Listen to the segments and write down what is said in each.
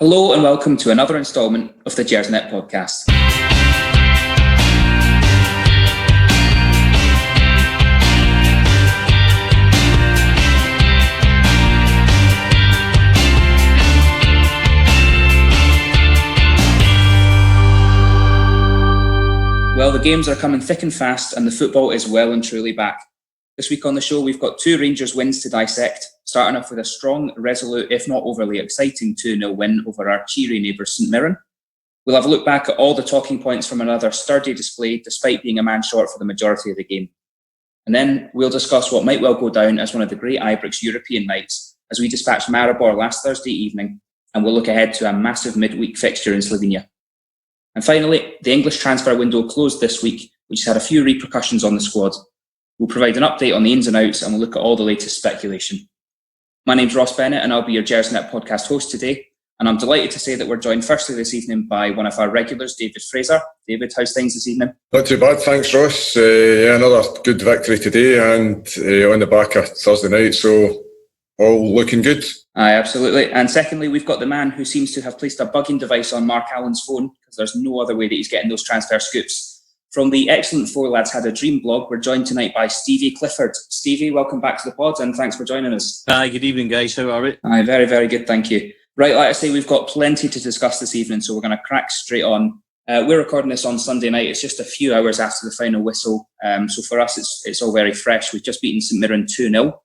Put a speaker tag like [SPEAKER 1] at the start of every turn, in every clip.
[SPEAKER 1] Hello and welcome to another instalment of the Gersnet Podcast. Well, the games are coming thick and fast and the football is well and truly back. This week on the show, we've got two Rangers wins to dissect, starting off with a strong, resolute, if not overly exciting 2-0 win over our cheery neighbours St Mirren. We'll have a look back at all the talking points from another sturdy display, despite being a man short for the majority of the game. And then we'll discuss what might well go down as one of the great Ibrox European nights, as we dispatched Maribor last Thursday evening, and we'll look ahead to a massive midweek fixture in Slovenia. And finally, the English transfer window closed this week, which has had a few repercussions on the squad. We'll provide an update on the ins and outs and we'll look at all the latest speculation. My name's Ross Bennett and I'll be your Gersnet Podcast host today. And I'm delighted to say that we're joined firstly this evening by one of our regulars, David Fraser. David, how's things this evening?
[SPEAKER 2] Not too bad, thanks Ross. Another good victory today and on the back of Thursday night, so all looking good.
[SPEAKER 1] Aye, absolutely. And secondly, we've got the man who seems to have placed a bugging device on Mark Allen's phone, because there's no other way that he's getting those transfer scoops. From the excellent Four Lads Had a Dream blog, we're joined tonight by Stevie Clifford. Stevie, welcome back to the pod and thanks for joining us.
[SPEAKER 3] Hi, good evening guys, how are we?
[SPEAKER 1] Aye, very, very good, thank you. Right, like I say, we've got plenty to discuss this evening, so we're going to crack straight on. We're recording this on Sunday night, it's just a few hours after the final whistle, so for us it's all very fresh. We've just beaten St Mirren 2-0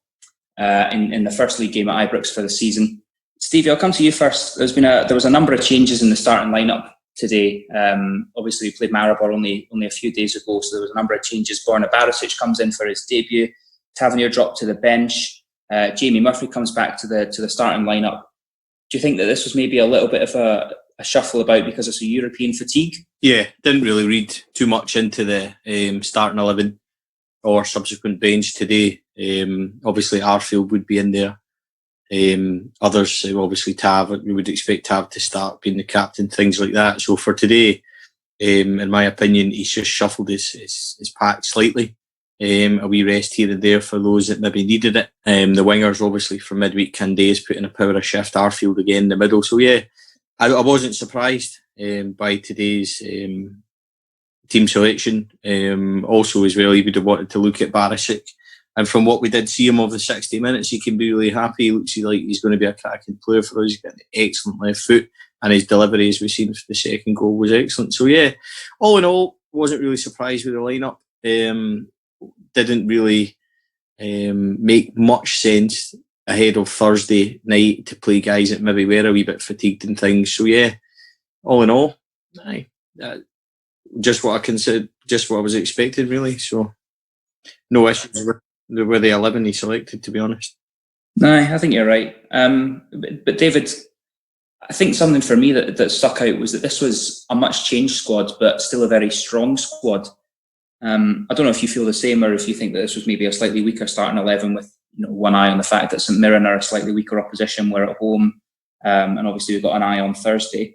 [SPEAKER 1] in the first league game at Ibrox for the season. Stevie, I'll come to you first. There was a number of changes in the starting lineup today. Obviously, we played Maribor only a few days ago, so there was a number of changes. Borna Barisic comes in for his debut. Tavernier dropped to the bench. Jamie Murphy comes back to the starting lineup. Do you think that this was maybe a little bit of a shuffle about because it's a European fatigue?
[SPEAKER 3] Yeah, didn't really read too much into the starting 11 or subsequent bench today. Obviously, Arfield would be in there. Others, obviously Tav, we would expect Tav to start being the captain, things like that. So for today, in my opinion, he's just shuffled his pack slightly. A wee rest here and there for those that maybe needed it. The wingers, obviously, for midweek, Candace put in a power of shift, Arfield again in the middle. So yeah, I wasn't surprised by today's team selection. Also as well, he would have wanted to look at Barisic. And from what we did see him over the 60 minutes, he can be really happy. He looks like he's going to be a cracking player for us. He's got an excellent left foot and his delivery, as we've seen for the second goal, was excellent. So yeah, all in all, wasn't really surprised with the lineup. Didn't really make much sense ahead of Thursday night to play guys that maybe were a wee bit fatigued and things. So yeah, all in all, just what I considered, just what I was expecting really. So no issues with the 11 he selected, to be honest.
[SPEAKER 1] No, I think you're right. But David, I think something for me that stuck out was that this was a much changed squad, but still a very strong squad. I don't know if you feel the same or if you think that this was maybe a slightly weaker starting 11 with one eye on the fact that St Mirren are a slightly weaker opposition. We're at home, and obviously we've got an eye on Thursday.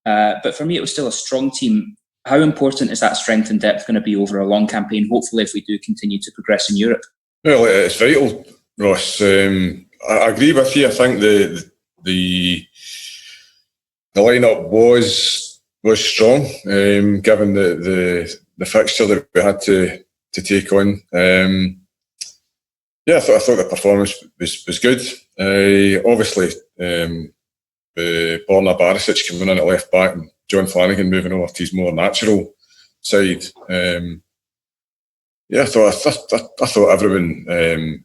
[SPEAKER 1] But for me, it was still a strong team. How important is that strength and depth going to be over a long campaign, hopefully, if we do continue to progress in Europe?
[SPEAKER 2] Well, it's vital, Ross. I agree with you. I think the lineup was strong, given the fixture that we had to take on. I thought the performance was good. Obviously, Borna Barisic coming in at left back and John Flanagan moving over to his more natural side. I thought everyone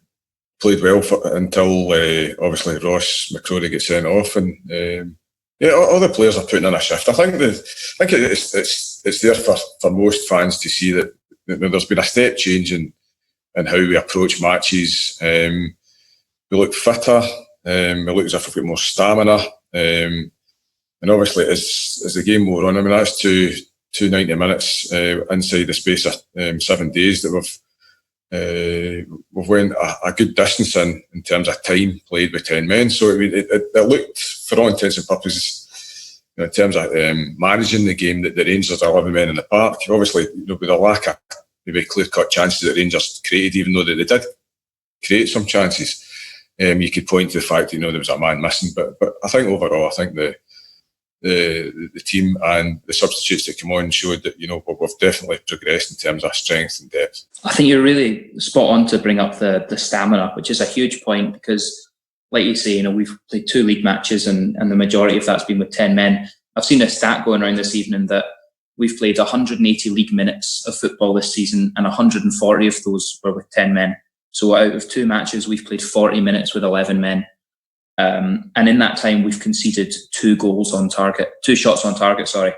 [SPEAKER 2] played well until obviously Ross McCrorie gets sent off, and all the players are putting in a shift. I think it's there for most fans to see that there's been a step change in how we approach matches. We look fitter. We look as if we've got more stamina. And obviously, as the game wore on, I mean, that's two 90 minutes inside the space of 7 days that we've went a good distance in terms of time played with 10 men. So it looked, for all intents and purposes, in terms of managing the game, that the Rangers are 11 men in the park. Obviously, with a lack of maybe clear-cut chances that Rangers created, even though they did create some chances, you could point to the fact that there was a man missing. But I think overall, I think the team, and the substitutes that come on showed that, we've definitely progressed in terms of strength and depth.
[SPEAKER 1] I think you're really spot on to bring up the stamina, which is a huge point because, like you say, we've played 2 league matches and the majority of that's been with 10 men. I've seen a stat going around this evening that we've played 180 league minutes of football this season, and 140 of those were with 10 men. So out of 2 matches, we've played 40 minutes with 11 men. And in that time, we've conceded 2 shots on target, sorry.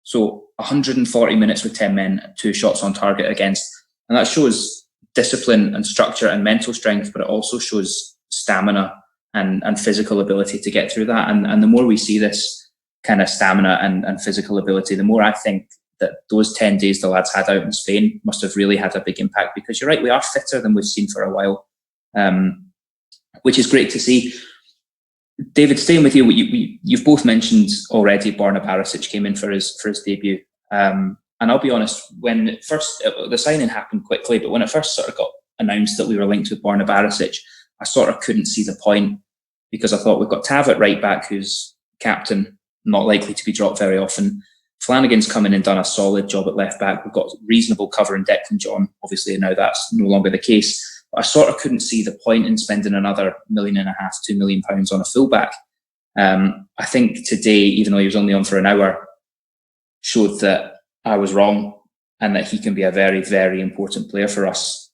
[SPEAKER 1] So 140 minutes with 10 men, 2 shots on target against. And that shows discipline and structure and mental strength, but it also shows stamina and physical ability to get through that. And the more we see this kind of stamina and physical ability, the more I think that those 10 days the lads had out in Spain must have really had a big impact, because you're right, we are fitter than we've seen for a while, which is great to see. David, staying with you, you've both mentioned already Borna Barisic came in for his debut. And I'll be honest, when first the signing happened quickly, but when it first sort of got announced that we were linked with Borna Barisic, I sort of couldn't see the point, because I thought we've got Tav at right back, who's captain, not likely to be dropped very often. Flanagan's come in and done a solid job at left back. We've got reasonable cover in Declan John. Obviously now that's no longer the case. But I sort of couldn't see the point in spending another £1.5 million, £2 million on a fullback. I think today, even though he was only on for an hour, showed that I was wrong and that he can be a very, very important player for us.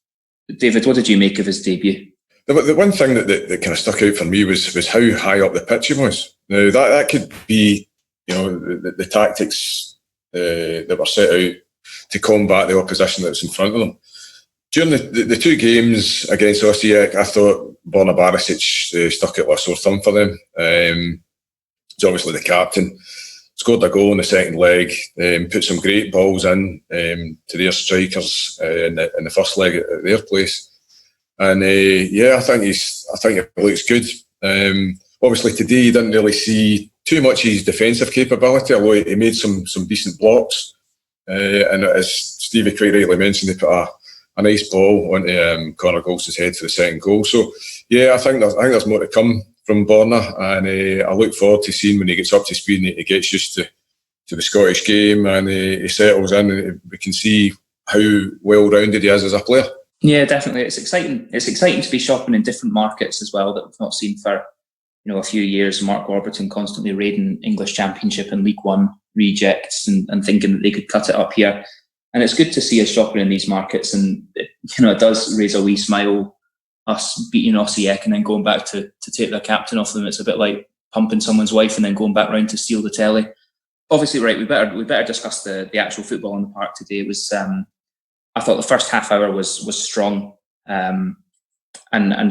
[SPEAKER 1] David, what did you make of his debut?
[SPEAKER 2] The one thing that kind of stuck out for me was how high up the pitch he was. Now that could be, the tactics that were set out to combat the opposition that's in front of them. During the 2 games against Osijek, I thought Borna Barisic stuck out like a sore thumb for them. He's obviously the captain. Scored a goal in the second leg, put some great balls in to their strikers in the first leg at their place. And I think it looks good. Obviously today you didn't really see too much of his defensive capability, although he made some decent blocks. And as Stevie quite rightly mentioned, he put a nice ball onto Conor Gols's head for the second goal. So I think there's more to come from Borna, and I look forward to seeing when he gets up to speed and he gets used to the Scottish game and he settles in, and we can see how well-rounded he is as a player. Yeah,
[SPEAKER 1] definitely. It's exciting. It's exciting to be shopping in different markets as well that we've not seen for a few years. Mark Warburton constantly raiding English Championship and League One rejects and thinking that they could cut it up here. And it's good to see us shopping in these markets, and it does raise a wee smile, us beating Osijek and then going back to take their captain off them. It's a bit like pumping someone's wife and then going back round to steal the telly. Obviously, right, we better discuss the actual football on the park today. It was I thought the first half hour was strong, and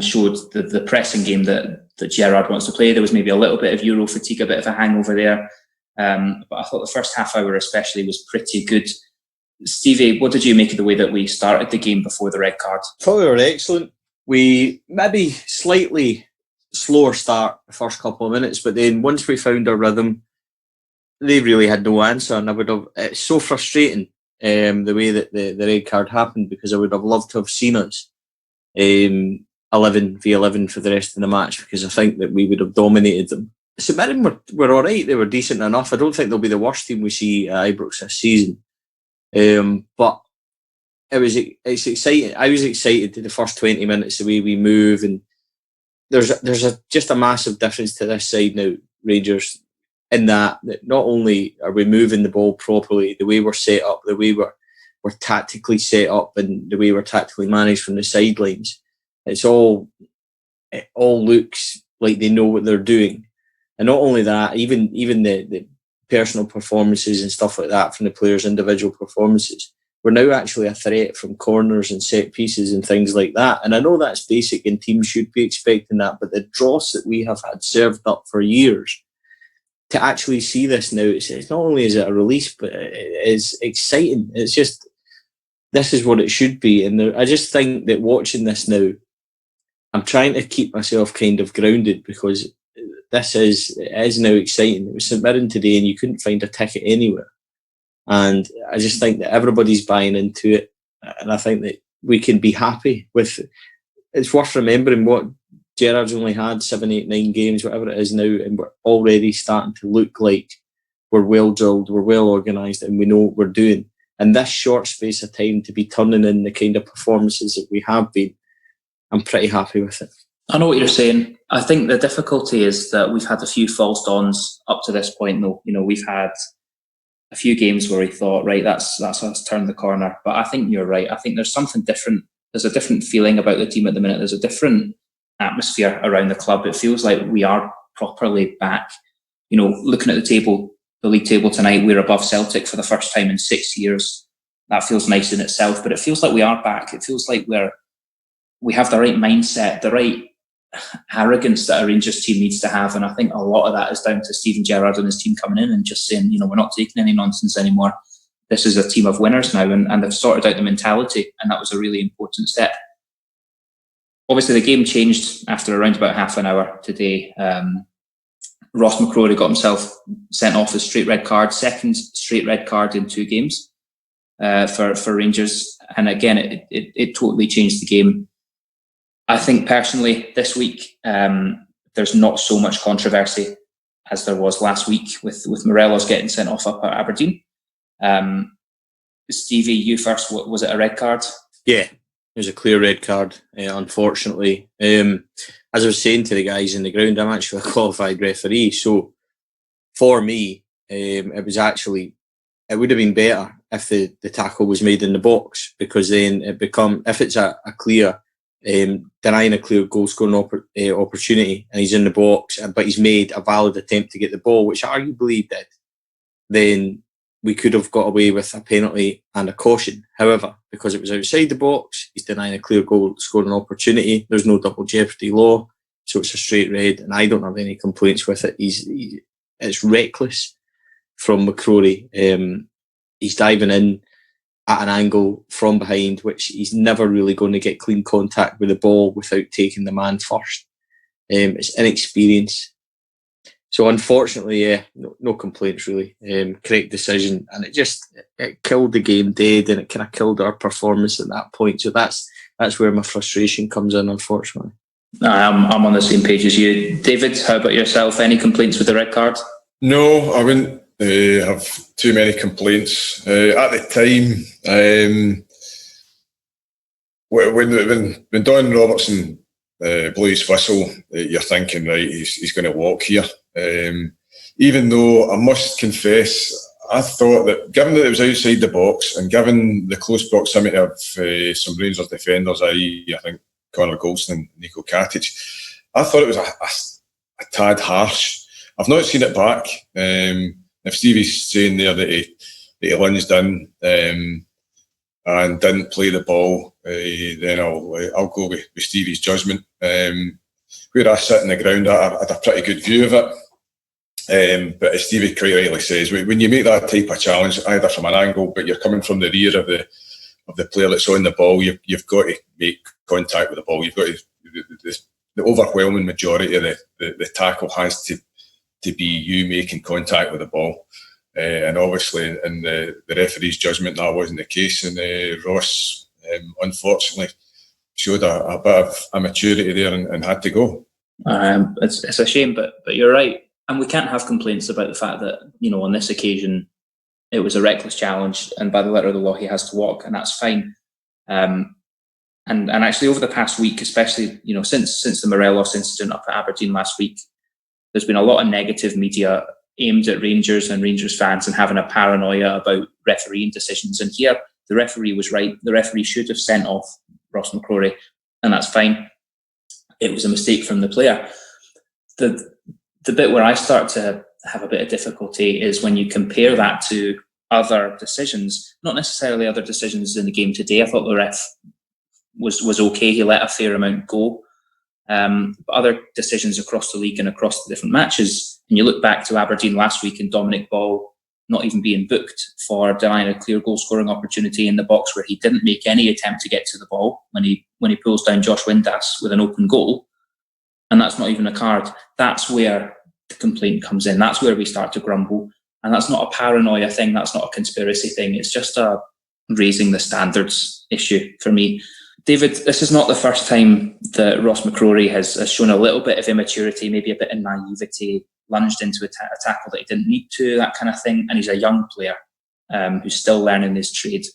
[SPEAKER 1] showed the pressing game that Gerrard wants to play. There was maybe a little bit of Euro fatigue, a bit of a hangover there, but I thought the first half hour especially was pretty good. Stevie, what did you make of the way that we started the game before the red card?
[SPEAKER 3] I thought we were excellent. We maybe slightly slower start the first couple of minutes, but then once we found our rhythm, they really had no answer. And it's so frustrating the way that the red card happened, because I would have loved to have seen us 11v11 for the rest of the match, because I think that we would have dominated them. St Mirren were all right. They were decent enough. I don't think they'll be the worst team we see at Ibrox this season. But it's exciting. I was excited in the first 20 minutes, the way we move, and there's just a massive difference to this side now, Rangers, in that not only are we moving the ball properly, the way we're set up, the way we're tactically set up, and the way we're tactically managed from the sidelines, it all looks like they know what they're doing. And not only that, even the personal performances and stuff like that from the players' individual performances, we're now actually a threat from corners and set pieces and things like that. And I know that's basic and teams should be expecting that, but the dross that we have had served up for years, to actually see this now, it's not only is it a release, but it is exciting. It's just, this is what it should be. And I just think that watching this now, I'm trying to keep myself kind of grounded, because it is now exciting. It was St Mirren today and you couldn't find a ticket anywhere. And I just think that everybody's buying into it. And I think that we can be happy with it. It's worth remembering what Gerrard's only had 7, 8, 9 games, whatever it is now, and we're already starting to look like we're well drilled, we're well organised, and we know what we're doing. And this short space of time to be turning in the kind of performances that we have been, I'm pretty happy with it.
[SPEAKER 1] I know what you're saying. I think the difficulty is that we've had a few false dawns up to this point, though. You know, we've had a few games where we thought, right, that's us turned the corner. But I think you're right. I think there's something different. There's a different feeling about the team at the minute. There's a different atmosphere around the club. It feels like we are properly back. You know, looking at the table, the league table tonight, we're above Celtic for the first time in 6 years. That feels nice in itself, but it feels like we are back. It feels like we have the right mindset, the right arrogance that a Rangers team needs to have. And I think a lot of that is down to Steven Gerrard and his team coming in and just saying, you know, we're not taking any nonsense anymore. This is a team of winners now, and they've sorted out the mentality, and that was a really important step. Obviously, the game changed after around about half an hour today. Ross McCrorie got himself sent off a straight red card, second straight red card in 2 games for Rangers. And again, it totally changed the game. I think personally this week, there's not so much controversy as there was last week with Morelos getting sent off up at Aberdeen. Stevie, you first, was it a red card?
[SPEAKER 3] Yeah, it was a clear red card, unfortunately. As I was saying to the guys in the ground, I'm actually a qualified referee. So for me, it would have been better if the tackle was made in the box, because then if it's a clear, denying a clear goal scoring opportunity, and he's in the box, but he's made a valid attempt to get the ball, which arguably he did, then we could have got away with a penalty and a caution. However, because it was outside the box, he's denying a clear goal scoring opportunity. There's no double jeopardy law, so it's a straight red, and I don't have any complaints with it. It's reckless from McCrorie. He's diving in at an angle from behind, which he's never really going to get clean contact with the ball without taking the man first. It's inexperience. So unfortunately, no complaints really. Correct decision, and it killed the game dead, and it kind of killed our performance at that point. So that's where my frustration comes in, unfortunately.
[SPEAKER 1] I'm on the same page as you. David, how about yourself? Any complaints with the red card?
[SPEAKER 2] No, I wouldn't have too many complaints. At the time, when Don Robertson blew his whistle, you're thinking, right, he's going to walk here. Even though I must confess, I thought that, given that it was outside the box and given the close proximity of some Rangers defenders, i.e. I think Connor Golston and Nico Katic, I thought it was a tad harsh. I've not seen it back. If Stevie's saying there that he lunged in and didn't play the ball, then I'll go with Stevie's judgment. Where I sit in the ground, I had a pretty good view of it. But as Stevie quite rightly says, when you make that type of challenge, either from an angle, but you're coming from the rear of the player that's on the ball, you've got to make contact with the ball. You've got to, the overwhelming majority of the tackle has to be you making contact with the ball. And obviously in the referee's judgment, that wasn't the case. And Ross, unfortunately, showed a bit of immaturity there and had to go.
[SPEAKER 1] It's a shame, but you're right. And we can't have complaints about the fact that, you know, on this occasion, it was a reckless challenge, and by the letter of the law, he has to walk, and that's fine. And actually, over the past week, especially, you know, since the Morelos incident up at Aberdeen last week, there's been a lot of negative media aimed at Rangers and Rangers fans and having a paranoia about refereeing decisions. And here, the referee was right. The referee should have sent off Ross McCrorie, and that's fine. It was a mistake from the player. The bit where I start to have a bit of difficulty is when you compare that to other decisions, not necessarily other decisions in the game today. I thought the ref was okay. He let a fair amount go. But other decisions across the league and across the different matches, and you look back to Aberdeen last week and Dominic Ball not even being booked for denying a clear goal scoring opportunity in the box where he didn't make any attempt to get to the ball when he pulls down Josh Windass with an open goal, and that's not even a card. That's where the complaint comes in. That's where we start to grumble, and that's not a paranoia thing. That's not a conspiracy thing. It's just a raising the standards issue for me. David, this is not the first time that Ross McCrorie has shown a little bit of immaturity, maybe a bit of naivety lunged into a tackle that he didn't need to, that kind of thing. And he's a young player who's still learning his trade.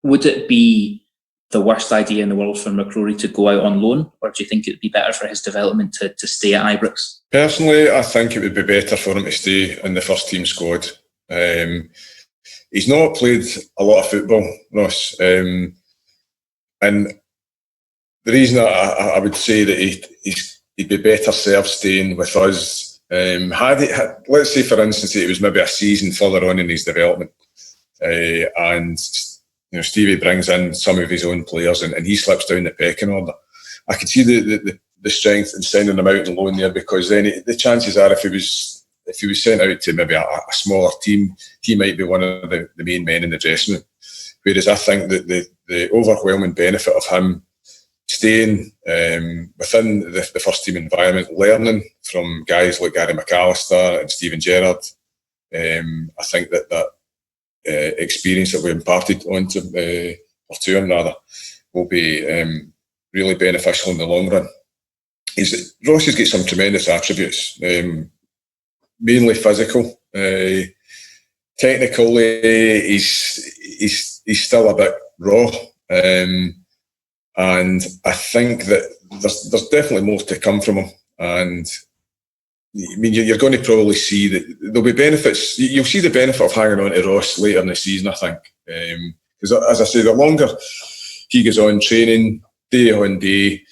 [SPEAKER 1] Would it be the worst idea in the world for McCrorie to go out on loan, or do you think it would be better for his development to stay at Ibrox?
[SPEAKER 2] Personally, I think it would be better for him to stay in the first team squad. He's not played a lot of football, Ross, and the reason I would say that he'd be better served staying with us, let's say for instance that he was maybe a season further on in his development, and Stevie brings in some of his own players and he slips down the pecking order. I could see the strength in sending him out on loan there, because then the chances are if he was sent out to maybe a smaller team, he might be one of the main men in the dressing room. Whereas I think that the overwhelming benefit of him staying within the first team environment, learning from guys like Gary McAllister and Steven Gerrard, I think that experience that we imparted onto or to him rather will be really beneficial in the long run. Ross has got some tremendous attributes, mainly physical. Technically, he's still a bit raw, and I think that there's definitely more to come from him. And I mean, you're going to probably see that there'll be benefits. You'll see the benefit of hanging on to Ross later in the season, I think. Because as I say, the longer he goes on training, day on day,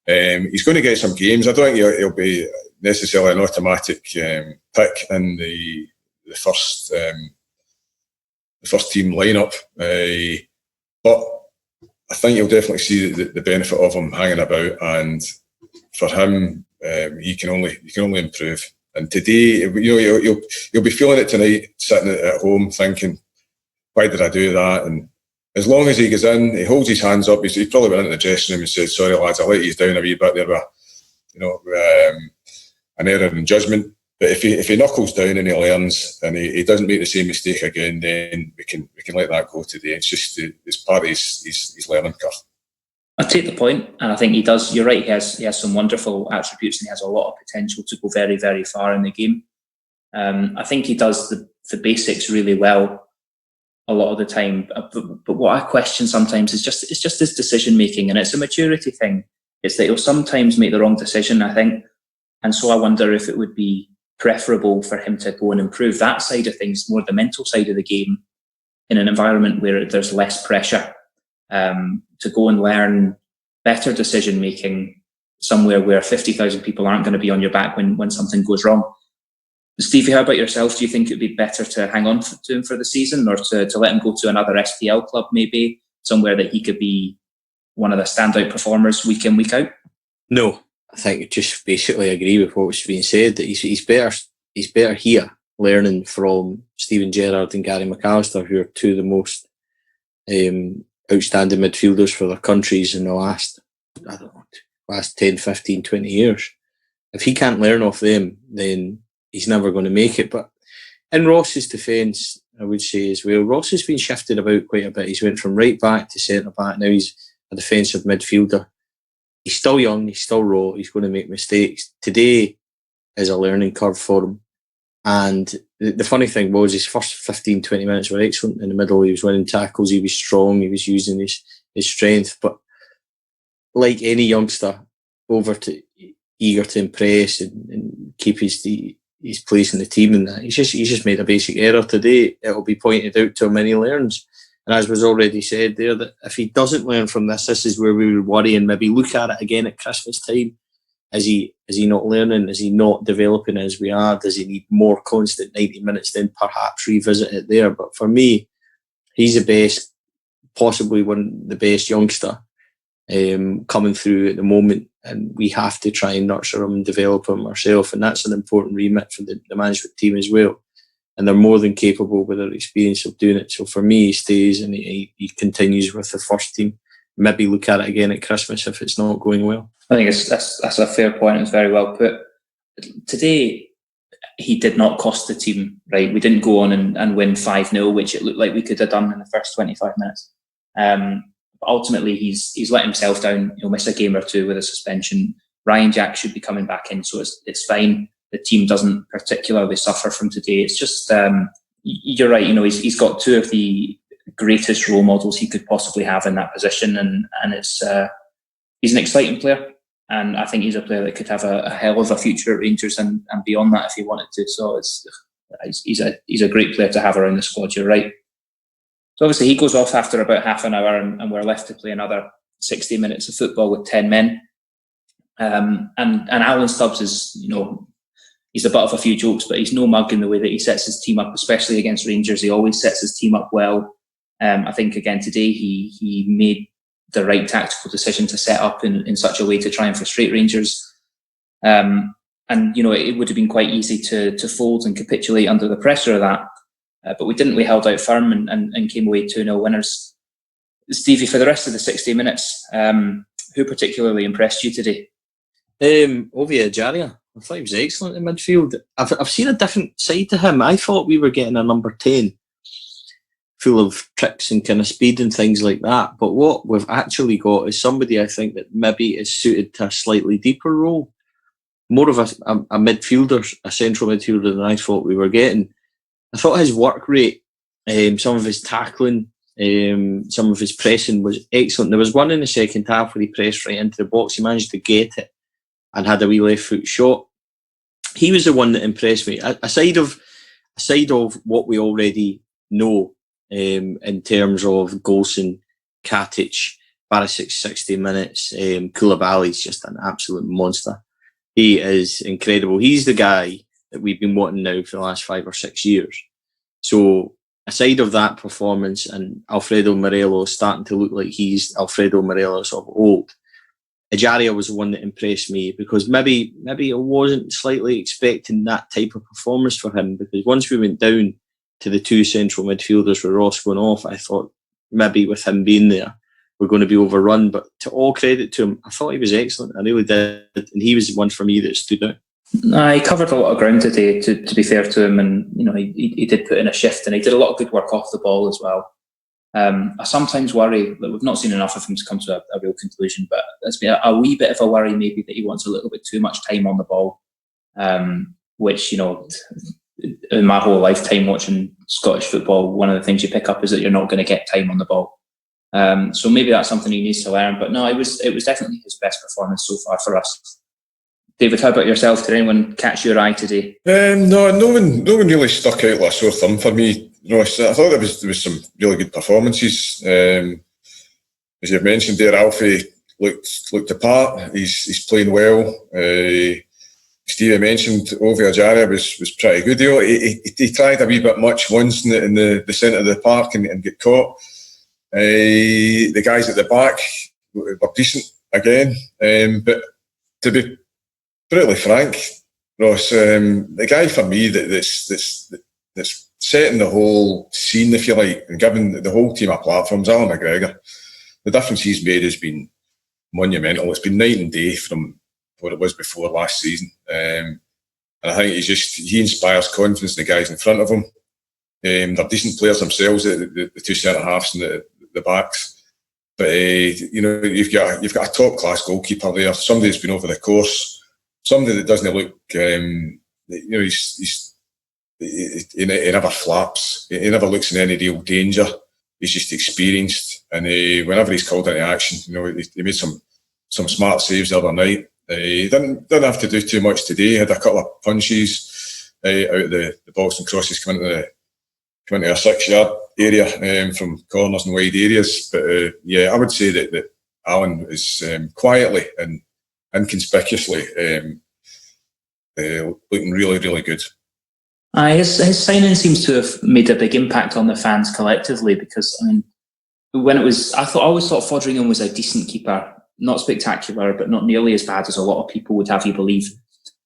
[SPEAKER 2] he's going to get some games. I don't think he'll be necessarily an automatic pick in the first team lineup. But I think you'll definitely see the benefit of him hanging about, and for him, he can only improve. And today, you'll be feeling it tonight, sitting at home thinking, why did I do that? And as long as he goes in, he holds his hands up. He probably went into the dressing room and said, "Sorry lads, I let you down a wee bit there with, an error in judgment." But if he knuckles down and he learns and he doesn't make the same mistake again, then we can let that go today. It's just it's part of his learning curve.
[SPEAKER 1] I take the point, and I think he does. You're right. He has some wonderful attributes, and he has a lot of potential to go very, very far in the game. I think he does the basics really well a lot of the time. But what I question sometimes is just his decision making, and it's a maturity thing. It's that he'll sometimes make the wrong decision, I think, and so I wonder if it would be preferable for him to go and improve that side of things, more the mental side of the game, in an environment where there's less pressure. To go and learn better decision making somewhere where 50,000 people aren't going to be on your back when something goes wrong. Stevie, how about yourself? Do you think it would be better to hang on to him for the season, or to let him go to another SPL club, maybe somewhere that he could be one of the standout performers week in, week out?
[SPEAKER 3] No, I think I just basically agree with what was being said, that he's better here, learning from Steven Gerrard and Gary McAllister, who are two of the most outstanding midfielders for their countries in the last 10, 15, 20 years. If he can't learn off them, then he's never going to make it. But in Ross's defence, I would say as well, Ross has been shifted about quite a bit. He's went from right back to centre back. Now he's a defensive midfielder. He's still young, he's still raw, he's going to make mistakes. Today is a learning curve for him. And the funny thing was, his first 15, 20 minutes were excellent in the middle. He was winning tackles, he was strong, he was using his strength. But like any youngster, eager to impress and keep his place in the team, and that he's just made a basic error today. It'll be pointed out to him and he learns. And as was already said there, that if he doesn't learn from this is where we would worry and maybe look at it again at Christmas time. Is he not learning? Is he not developing as we are? Does he need more constant 90 minutes? Then perhaps revisit it there. But for me, he's the best, possibly the best youngster coming through at the moment, and we have to try and nurture him and develop him ourselves. And that's an important remit for the management team as well. And they're more than capable with their experience of doing it. So for me, he stays and he continues with the first team. Maybe look at it again at Christmas if it's not going well.
[SPEAKER 1] I think that's a fair point. It's very well put. Today, he did not cost the team, right? We didn't go on and win 5-0, which it looked like we could have done in the first 25 minutes. But ultimately, he's let himself down. He'll miss a game or two with a suspension. Ryan Jack should be coming back in, so it's fine. the team doesn't particularly suffer from today. It's just, you're right, he's got two of the greatest role models he could possibly have in that position, and it's he's an exciting player, and I think he's a player that could have a hell of a future at Rangers and beyond that if he wanted to. So he's a great player to have around the squad. You're right. So obviously he goes off after about half an hour, and we're left to play another 60 minutes of football with 10 men. And Alan Stubbs is, he's a butt of a few jokes, but he's no mug in the way that he sets his team up, especially against Rangers. He always sets his team up well. I think again today he made the right tactical decision to set up in such a way to try and frustrate Rangers. And it would have been quite easy to fold and capitulate under the pressure of that. But we didn't. We held out firm and came away 2-0 winners. Stevie, for the rest of the 60 minutes, who particularly impressed you today?
[SPEAKER 3] Ovie Ejaria. I thought he was excellent in midfield. I've seen a different side to him. I thought we were getting a number 10 full of tricks and kind of speed and things like that. But what we've actually got is somebody I think that maybe is suited to a slightly deeper role. More of a midfielder, a central midfielder than I thought we were getting. I thought his work rate, some of his tackling, some of his pressing was excellent. There was one in the second half where he pressed right into the box. He managed to get it and had a wee left foot shot. He was the one that impressed me. Aside of what we already know in terms of Golson, Katic, Barisic 60 minutes, Koulibaly's just an absolute monster. He is incredible. He's the guy that we've been wanting now for the last 5 or 6 years. So aside of that performance and Alfredo Morelos starting to look like he's Alfredo Morelos of old, Ejaria was the one that impressed me because maybe I wasn't slightly expecting that type of performance for him, because once we went down to the two central midfielders with Ross going off, I thought maybe with him being there, we're going to be overrun. But to all credit to him, I thought he was excellent. I really did. And he was the one for me that stood out.
[SPEAKER 1] He covered a lot of ground today, to be fair to him, and he did put in a shift, and he did a lot of good work off the ball as well. I sometimes worry that we've not seen enough of him to come to a real conclusion, but there's been a wee bit of a worry maybe that he wants a little bit too much time on the ball, which, in my whole lifetime watching Scottish football, one of the things you pick up is that you're not going to get time on the ball. So maybe that's something he needs to learn, but no, it was definitely his best performance so far for us. David, how about yourself? Did anyone catch your eye today?
[SPEAKER 2] No one really stuck out like a sore thumb for me, Ross. I thought there was some really good performances. As you've mentioned there, Alfie looked the part. He's playing well. Stevie mentioned Ovie Ejaria was pretty good. He tried a wee bit much once in the centre of the park and get caught. The guys at the back were decent again, but to be brutally frank, Ross, the guy for me that's setting the whole scene, if you like, and giving the whole team a platform is Alan McGregor. The difference he's made has been monumental. It's been night and day from what it was before last season. And I think he inspires confidence in the guys in front of him. They're decent players themselves, the two centre halves and the backs. But you've got a top class goalkeeper there. Somebody who's been over the course. Somebody that doesn't look, he never flaps. He never looks in any real danger. He's just experienced, and whenever he's called into action, he made some smart saves the other night. He didn't have to do too much today. He had a couple of punches out of the box and crosses coming into a 6-yard area from corners and wide areas. But I would say that Alan is quietly and inconspicuously looking really, really good.
[SPEAKER 1] His signing seems to have made a big impact on the fans collectively, because when it was, I always thought Foderingham was a decent keeper, not spectacular, but not nearly as bad as a lot of people would have you believe.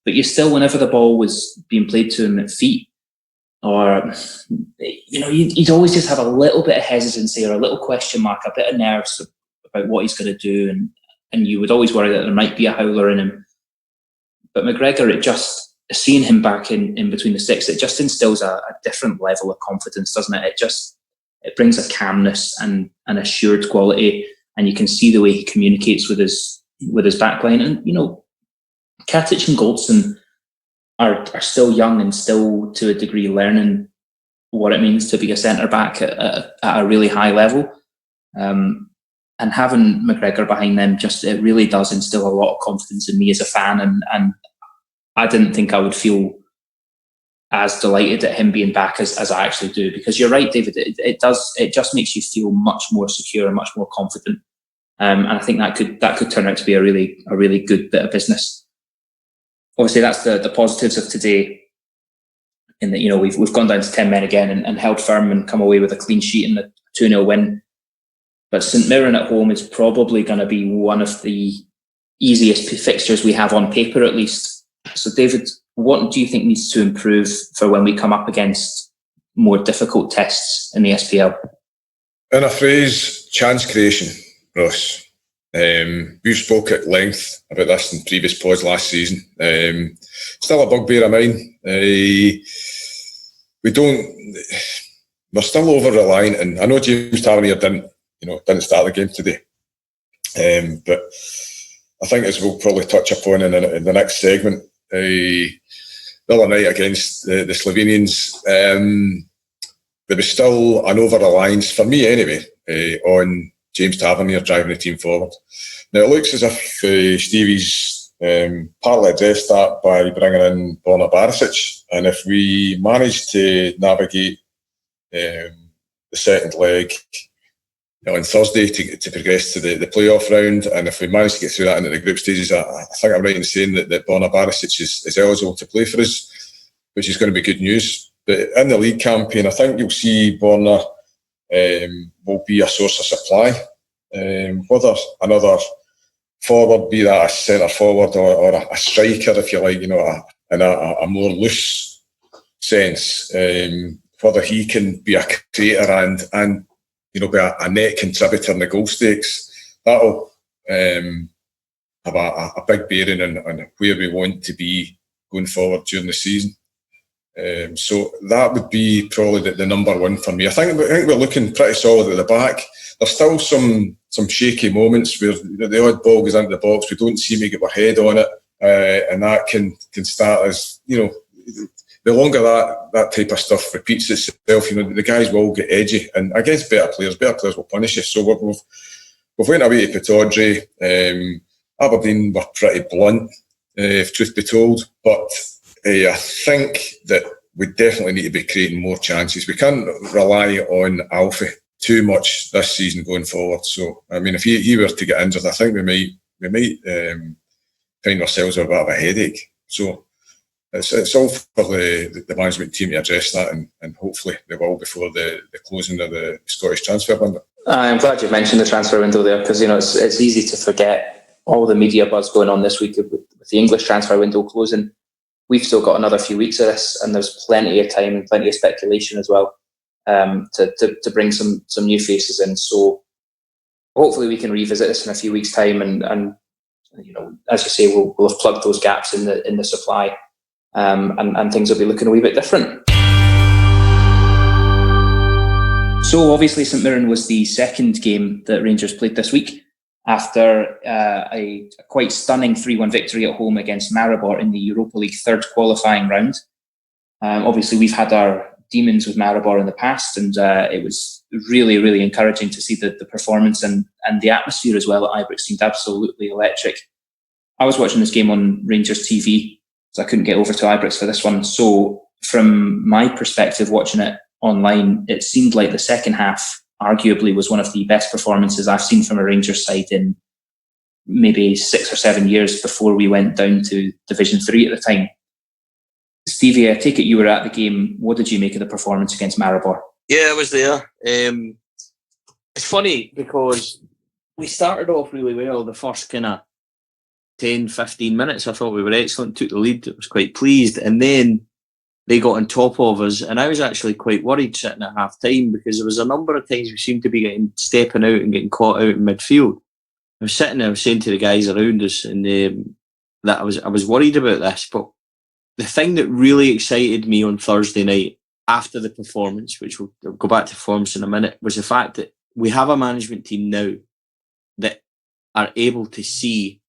[SPEAKER 1] But you still, whenever the ball was being played to him at feet, or you'd always just have a little bit of hesitancy or a little question mark, a bit of nerves about what he's going to do, and you would always worry that there might be a howler in him. But McGregor, seeing him back in between the sticks, it just instills a different level of confidence, doesn't it? It brings a calmness and an assured quality, and you can see the way he communicates with his backline. And Katic and Goldson, are still young and still to a degree learning what it means to be a centre back at a really high level. And having McGregor behind them, it really does instill a lot of confidence in me as a fan. And I didn't think I would feel as delighted at him being back as I actually do, because you're right, David. It just makes you feel much more secure and much more confident. And I think that could turn out to be a really good bit of business. Obviously, that's the positives of today. In that, we've gone down to 10 men again and held firm and come away with a clean sheet and a 2-0 win. But St Mirren at home is probably going to be one of the easiest fixtures we have on paper, at least. So, David, what do you think needs to improve for when we come up against more difficult tests in the SPL?
[SPEAKER 2] In a phrase, chance creation, Ross. We've spoke at length about this in previous pods last season. Still a bugbear of mine. We're still over-reliant, and I know James Tavernier didn't start the game today. But I think, as we'll probably touch upon in the next segment, the other night against the Slovenians, there was still an over-reliance, for me anyway, on James Tavernier driving the team forward. Now, it looks as if Stevie's partly addressed that by bringing in Borna Barisic, and if we manage to navigate the second leg on Thursday to progress to the playoff round, and if we manage to get through that into the group stages, I think I'm right in saying that Borna Barisic is eligible to play for us, which is going to be good news. But in the league campaign, I think you'll see Borna will be a source of supply. Whether another forward, be that a centre forward or a striker, if you like, in a more loose sense, whether he can be a creator and be a net contributor in the goal stakes, that'll have a big bearing on where we want to be going forward during the season. So that would be probably the number one for me. I think we're looking pretty solid at the back. There's still some shaky moments where the odd ball goes into the box, we don't seem to get our head on it, and that can start as, the longer that type of stuff repeats itself, the guys will get edgy, and against better players will punish you. So we've went away to Pittodrie. Aberdeen were pretty blunt, if truth be told, but I think that we definitely need to be creating more chances. We can't rely on Alfie too much this season going forward. So, I mean, if he were to get injured, I think we might find ourselves with a bit of a headache. So, it's all for the management team to address that, and hopefully they will before the closing of the Scottish transfer window.
[SPEAKER 1] I'm glad you mentioned the transfer window there, because it's easy to forget all the media buzz going on this week with the English transfer window closing. We've still got another few weeks of this, and there's plenty of time and plenty of speculation as well to bring some new faces in. So hopefully we can revisit this in a few weeks' time, and as you say, we'll have plugged those gaps in the supply, and things will be looking a wee bit different. So obviously St Mirren was the second game that Rangers played this week, after a quite stunning 3-1 victory at home against Maribor in the Europa League third qualifying round. Obviously, we've had our demons with Maribor in the past, and it was really, really encouraging to see the performance and the atmosphere as well at Ibrox seemed absolutely electric. I was watching this game on Rangers TV, so I couldn't get over to Ibrox for this one. So from my perspective, watching it online, it seemed like the second half arguably was one of the best performances I've seen from a Rangers side in maybe 6 or 7 years before we went down to Division 3 at the time. Stevie, I take it you were at the game. What did you make of the performance against Maribor?
[SPEAKER 3] Yeah, I was there. It's funny because we started off really well. The first kind of 10, 15 minutes, I thought we were excellent, took the lead, I was quite pleased. And then they got on top of us, and I was actually quite worried sitting at half time, because there was a number of times we seemed to be stepping out and getting caught out in midfield. I was sitting there, I was saying to the guys around us, and that I was worried about this. But the thing that really excited me on Thursday night after the performance, which we'll go back to performance in a minute, was the fact that we have a management team now that are able to see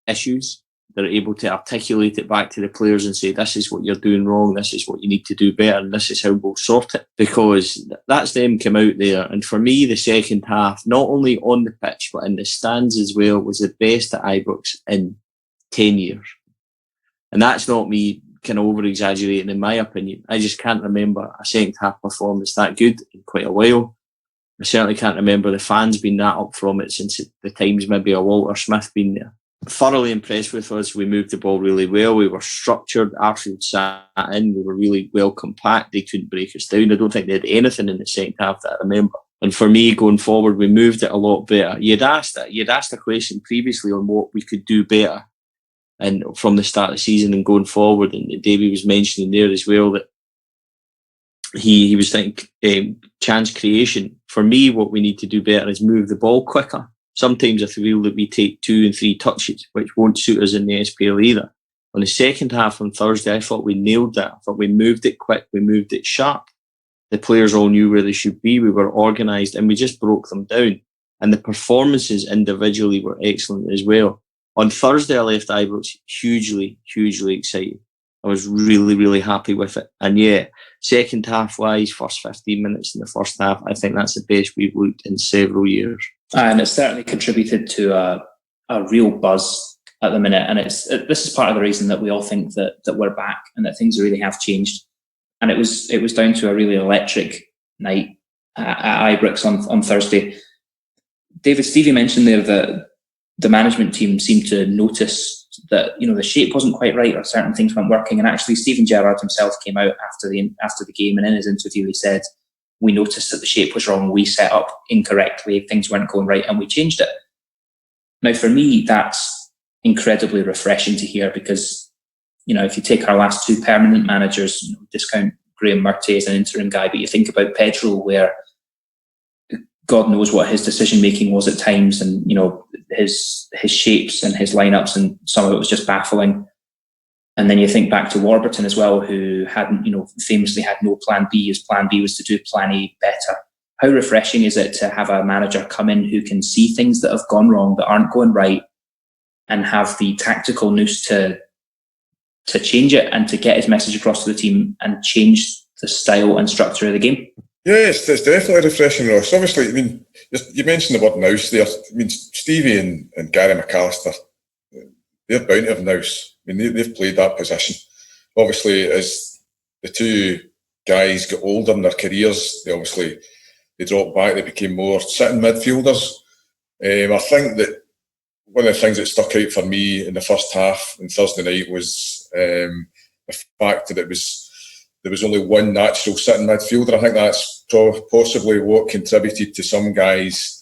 [SPEAKER 3] issues they're able to articulate it back to the players and say, this is what you're doing wrong, this is what you need to do better, and this is how we'll sort it. Because that's them come out there. And for me, the second half, not only on the pitch, but in the stands as well, was the best at Ibrox in 10 years. And that's not me kind of over-exaggerating in my opinion. I just can't remember a second half performance that good in quite a while. I certainly can't remember the fans being that up from it since the times maybe a Walter Smith been there. Thoroughly impressed with us. We moved the ball really well. We were structured. Arfield sat in. We were really well compact. They couldn't break us down. I don't think they had anything in the second half that I remember. And for me, going forward, we moved it a lot better. You'd asked a question previously on what we could do better, and from the start of the season and going forward. And Davey was mentioning there as well that he was thinking chance creation. For me, what we need to do better is move the ball quicker. Sometimes I feel that we take 2 and 3 touches, which won't suit us in the SPL either. On the second half on Thursday, I thought we nailed that. I thought we moved it quick, we moved it sharp. The players all knew where they should be. We were organised and we just broke them down. And the performances individually were excellent as well. On Thursday, I left Ibrox hugely, hugely excited. I was really, really happy with it. And yeah, second half wise, first 15 minutes in the first half, I think that's the best we've looked in several years.
[SPEAKER 1] And it's certainly contributed to a real buzz at the minute. And this is part of the reason that we all think that we're back and that things really have changed. And it was down to a really electric night at Ibrox on Thursday. David Stevie mentioned there that the management team seemed to notice that the shape wasn't quite right or certain things weren't working. And actually, Stephen Gerrard himself came out after the game, and in his interview he said, "We noticed that the shape was wrong. We set up incorrectly. Things weren't going right, and we changed it." Now, for me, that's incredibly refreshing to hear because, if you take our last 2 permanent managers, discount Graham Murty as an interim guy, but you think about Pedro, where God knows what his decision making was at times, and his shapes and his lineups, and some of it was just baffling. And then you think back to Warburton as well, who hadn't, famously had no plan B. His plan B was to do plan A better. How refreshing is it to have a manager come in who can see things that have gone wrong, that aren't going right, and have the tactical nous to change it and to get his message across to the team and change the style and structure of the game?
[SPEAKER 2] Yes, it's definitely refreshing, Ross. Obviously, you mentioned the word nous there. Stevie and Gary McAllister, they're bound to have nous. They've played that position. Obviously, as the 2 guys got older in their careers, they dropped back. They became more sitting midfielders. I think that one of the things that stuck out for me in the first half on Thursday night was the fact that there was only one natural sitting midfielder. I think that's possibly what contributed to some guys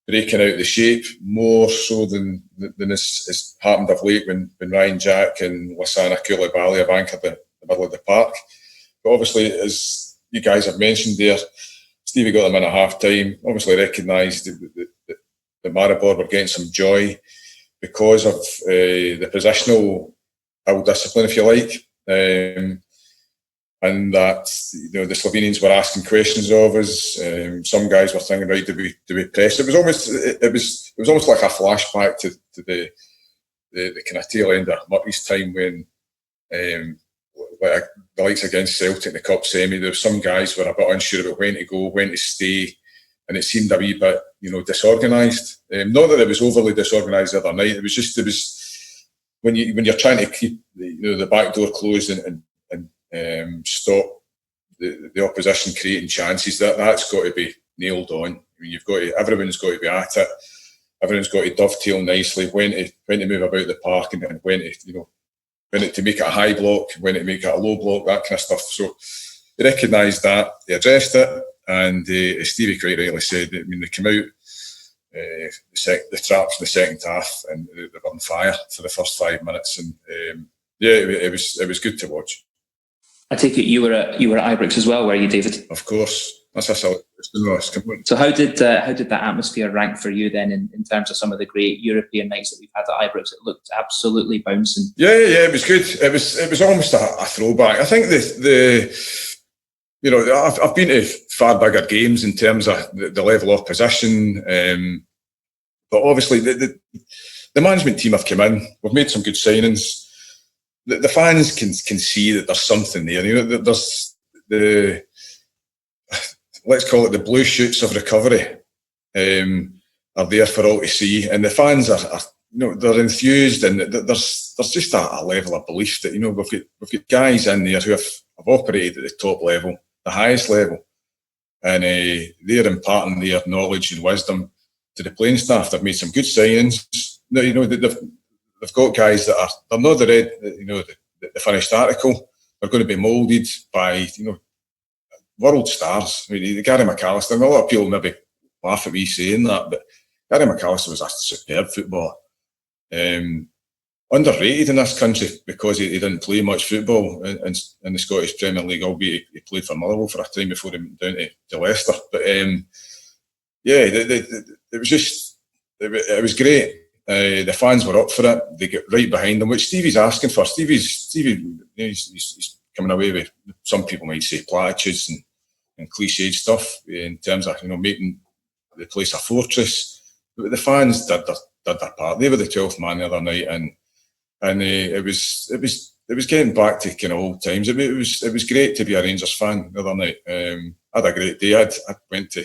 [SPEAKER 2] breaking out the shape more so than has happened of late when Ryan Jack and Lassana Koulibaly have anchored the middle of the park. But obviously, as you guys have mentioned there, Stevie got them in at half time, obviously recognised that Maribor were getting some joy because of the positional discipline, if you like. And that the Slovenians were asking questions of us. Some guys were thinking, right, do we press? It was almost like a flashback to the kind of tail end of Murty's time when the likes against Celtic in the cup semi, there were some guys were a bit unsure about when to go, when to stay, and it seemed a wee bit disorganised. Not that it was overly disorganised the other night. It was when you're trying to keep the back door closed and stop the opposition creating chances. That's got to be nailed on. Everyone's got to be at it. Everyone's got to dovetail nicely when to move about the park and when to make it a high block, when to make it a low block, that kind of stuff. So they recognised that, they addressed it, and as Stevie quite rightly said, they came out the traps in the second half and they were on fire for the first 5 minutes, and it was good to watch.
[SPEAKER 1] I take it you were at Ibrox as well, were you, David?
[SPEAKER 2] Of course. That's a solid question.
[SPEAKER 1] So how did that atmosphere rank for you then in terms of some of the great European nights that we've had at Ibrox? It looked absolutely bouncing. Yeah,
[SPEAKER 2] it was good. It was almost a throwback. I think I've been to far bigger games in terms of the level of possession, but obviously the management team have come in. We've made some good signings. The fans can see that there's something there. You know, there's the, let's call it the blue shoots of recovery, are there for all to see, and the fans are you know, they're enthused, and there's just a level of belief that, you know, we've got guys in there who have operated at the top level, the highest level, and they're imparting their knowledge and wisdom to the playing staff. They've made some good signings. You know, they've got guys that they're not the finished article. They're going to be moulded by, you know, world stars. I mean, Gary McAllister, and a lot of people maybe laugh at me saying that, but Gary McAllister was a superb footballer. Underrated in this country because he didn't play much football in the Scottish Premier League, albeit he played for Motherwell for a time before he went down to Leicester. But it was great. The fans were up for it. They get right behind him, which Stevie's asking for. Stevie, he's coming away with, some people might say, platitudes and cliched stuff in terms of, you know, making the place a fortress. But the fans did their part. They were the 12th man the other night, and it was getting back to kind of old times. It was great to be a Rangers fan the other night. I had a great day. I went to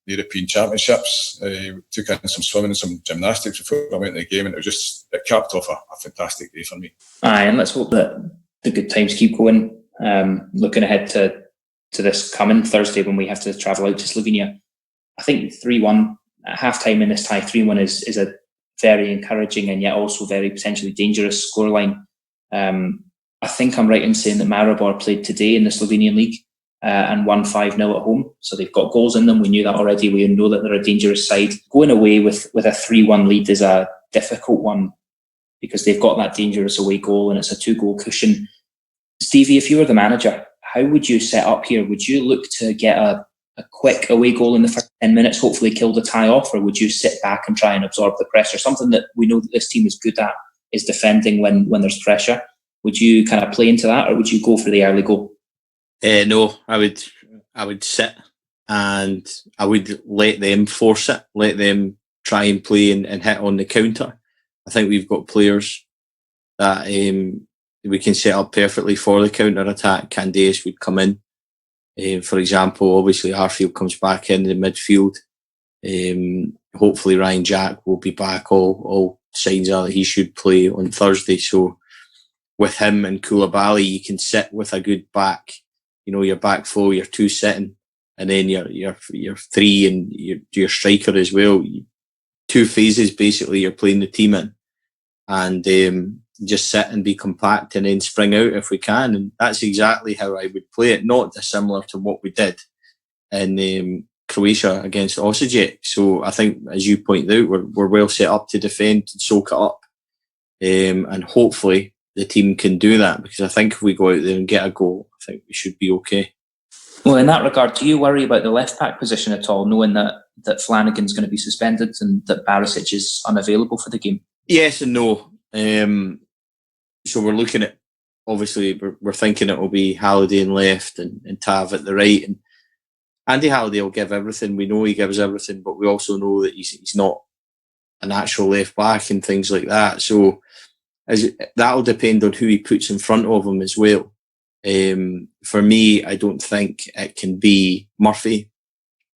[SPEAKER 2] the European Championships, took in some swimming and some gymnastics before I went to the game, and it capped off a fantastic day for me.
[SPEAKER 1] Aye, and let's hope that the good times keep going. Looking ahead to this coming Thursday when we have to travel out to Slovenia, I think 3-1 at half-time in this tie, 3-1 is a very encouraging and yet also very potentially dangerous scoreline. I think I'm right in saying that Maribor played today in the Slovenian League and won 5-0 at home. So they've got goals in them. We knew that already. We know that they're a dangerous side. Going away with a 3-1 lead is a difficult one because they've got that dangerous away goal and it's a 2-goal cushion. Stevie, if you were the manager, how would you set up here? Would you look to get a quick away goal in the first 10 minutes, hopefully kill the tie off, or would you sit back and try and absorb the pressure? Something that we know that this team is good at is defending when there's pressure. Would you kind of play into that, or would you go for the early goal?
[SPEAKER 3] No, I would sit and I would let them force it, let them try and play and hit on the counter. I think we've got players that we can set up perfectly for the counter attack. Candace would come in. For example, obviously Arfield comes back in the midfield. Hopefully Ryan Jack will be back. All signs are that he should play on Thursday. So with him and Koulibaly, you can sit with a good back. You know, your back four, your two sitting, and then your three and your striker as well. 2 phases basically. You're playing the team in, and just sit and be compact and then spring out if we can. And that's exactly how I would play it, not dissimilar to what we did in Croatia against Osijek. So I think, as you point out, we're well set up to defend and soak it up. And hopefully the team can do that, because I think if we go out there and get a goal, I think we should be okay.
[SPEAKER 1] Well, in that regard, do you worry about the left-back position at all, knowing that Flanagan's going to be suspended and that Barisic is unavailable for the game?
[SPEAKER 3] Yes and no. So we're looking at, obviously, we're thinking it will be Halliday in left and Tav at the right. And Andy Halliday will give everything. We know he gives everything, but we also know that he's not an actual left back and things like that. So that'll depend on who he puts in front of him as well. For me, I don't think it can be Murphy,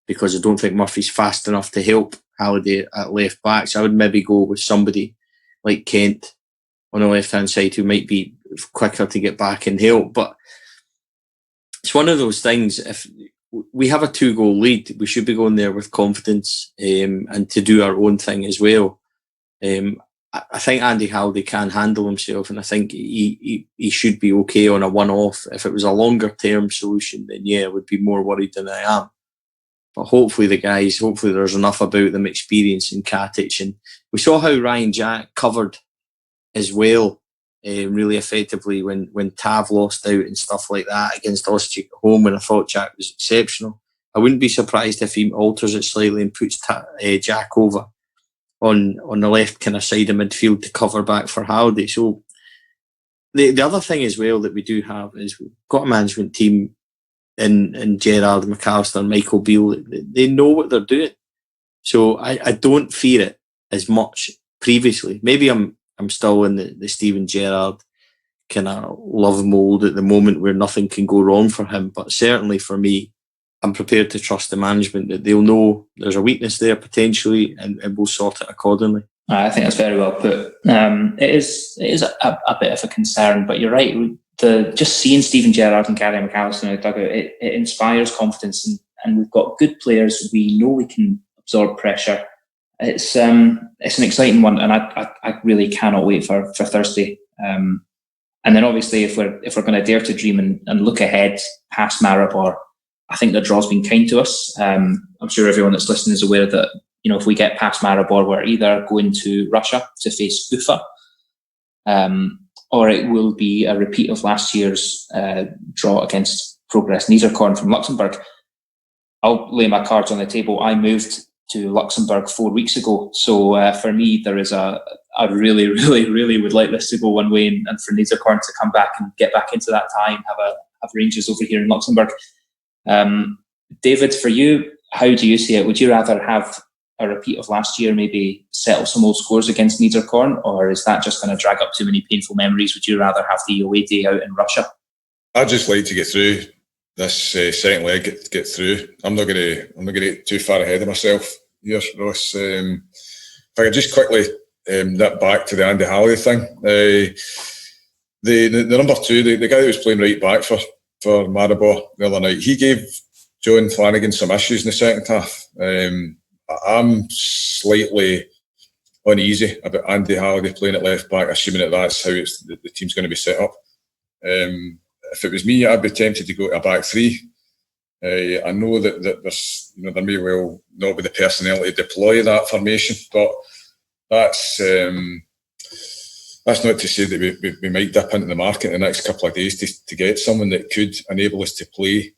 [SPEAKER 3] because I don't think Murphy's fast enough to help Halliday at left back. So I would maybe go with somebody like Kent on the left-hand side who might be quicker to get back and help. But it's one of those things, if we have a 2-goal lead, we should be going there with confidence and to do our own thing as well. I think Andy Halliday can handle himself, and I think he should be okay on a one-off. If it was a longer-term solution, then yeah, I would be more worried than I am. But hopefully there's enough about them experience in Katic. And we saw how Ryan Jack covered as well, really effectively when Tav lost out and stuff like that against Osijek at home, when I thought Jack was exceptional. I wouldn't be surprised if he alters it slightly and puts Jack over on the left kind of side of midfield to cover back for Halliday. So the other thing as well that we do have is we've got a management team in Gerrard, McAllister and Michael Beale. They know what they're doing. So I don't fear it as much previously. Maybe I'm still in the Steven Gerrard kind of love mould at the moment where nothing can go wrong for him. But certainly for me, I'm prepared to trust the management that they'll know there's a weakness there potentially, and we'll sort it accordingly.
[SPEAKER 1] I think that's very well put. It is a bit of a concern, but you're right. Just seeing Steven Gerrard and Gary McAllister in the dugout, it inspires confidence, and we've got good players. We know we can absorb pressure. It's an exciting one, and I really cannot wait for Thursday. And then obviously, if we're going to dare to dream and look ahead past Maribor, I think the draw's been kind to us. I'm sure everyone that's listening is aware that, if we get past Maribor, we're either going to Russia to face Ufa, or it will be a repeat of last year's draw against Progress Niederkorn from Luxembourg. I'll lay my cards on the table. I moved to Luxembourg 4 weeks ago, so for me, there is I really, really, really would like this to go one way, and for Niederkorn to come back and get back into that tie and have Rangers over here in Luxembourg. David, for you, how do you see it? Would you rather have a repeat of last year, maybe settle some old scores against Niederkorn, or is that just going to drag up too many painful memories? Would you rather have the away day out in Russia?
[SPEAKER 2] I'd just like to get through this second leg, get through. I'm not going to get too far ahead of myself here, Ross. If I could just quickly nip back to the Andy Halliday thing. The number 2, the guy that was playing right back for Maribor the other night, he gave John Flanagan some issues in the second half. I'm slightly uneasy about Andy Halliday playing at left back, assuming that's how the team's going to be set up. If it was me, I'd be tempted to go to a back 3. I know that there's, there may well not be the personnel to deploy that formation, but that's not to say that we might dip into the market in the next couple of days to get someone that could enable us to play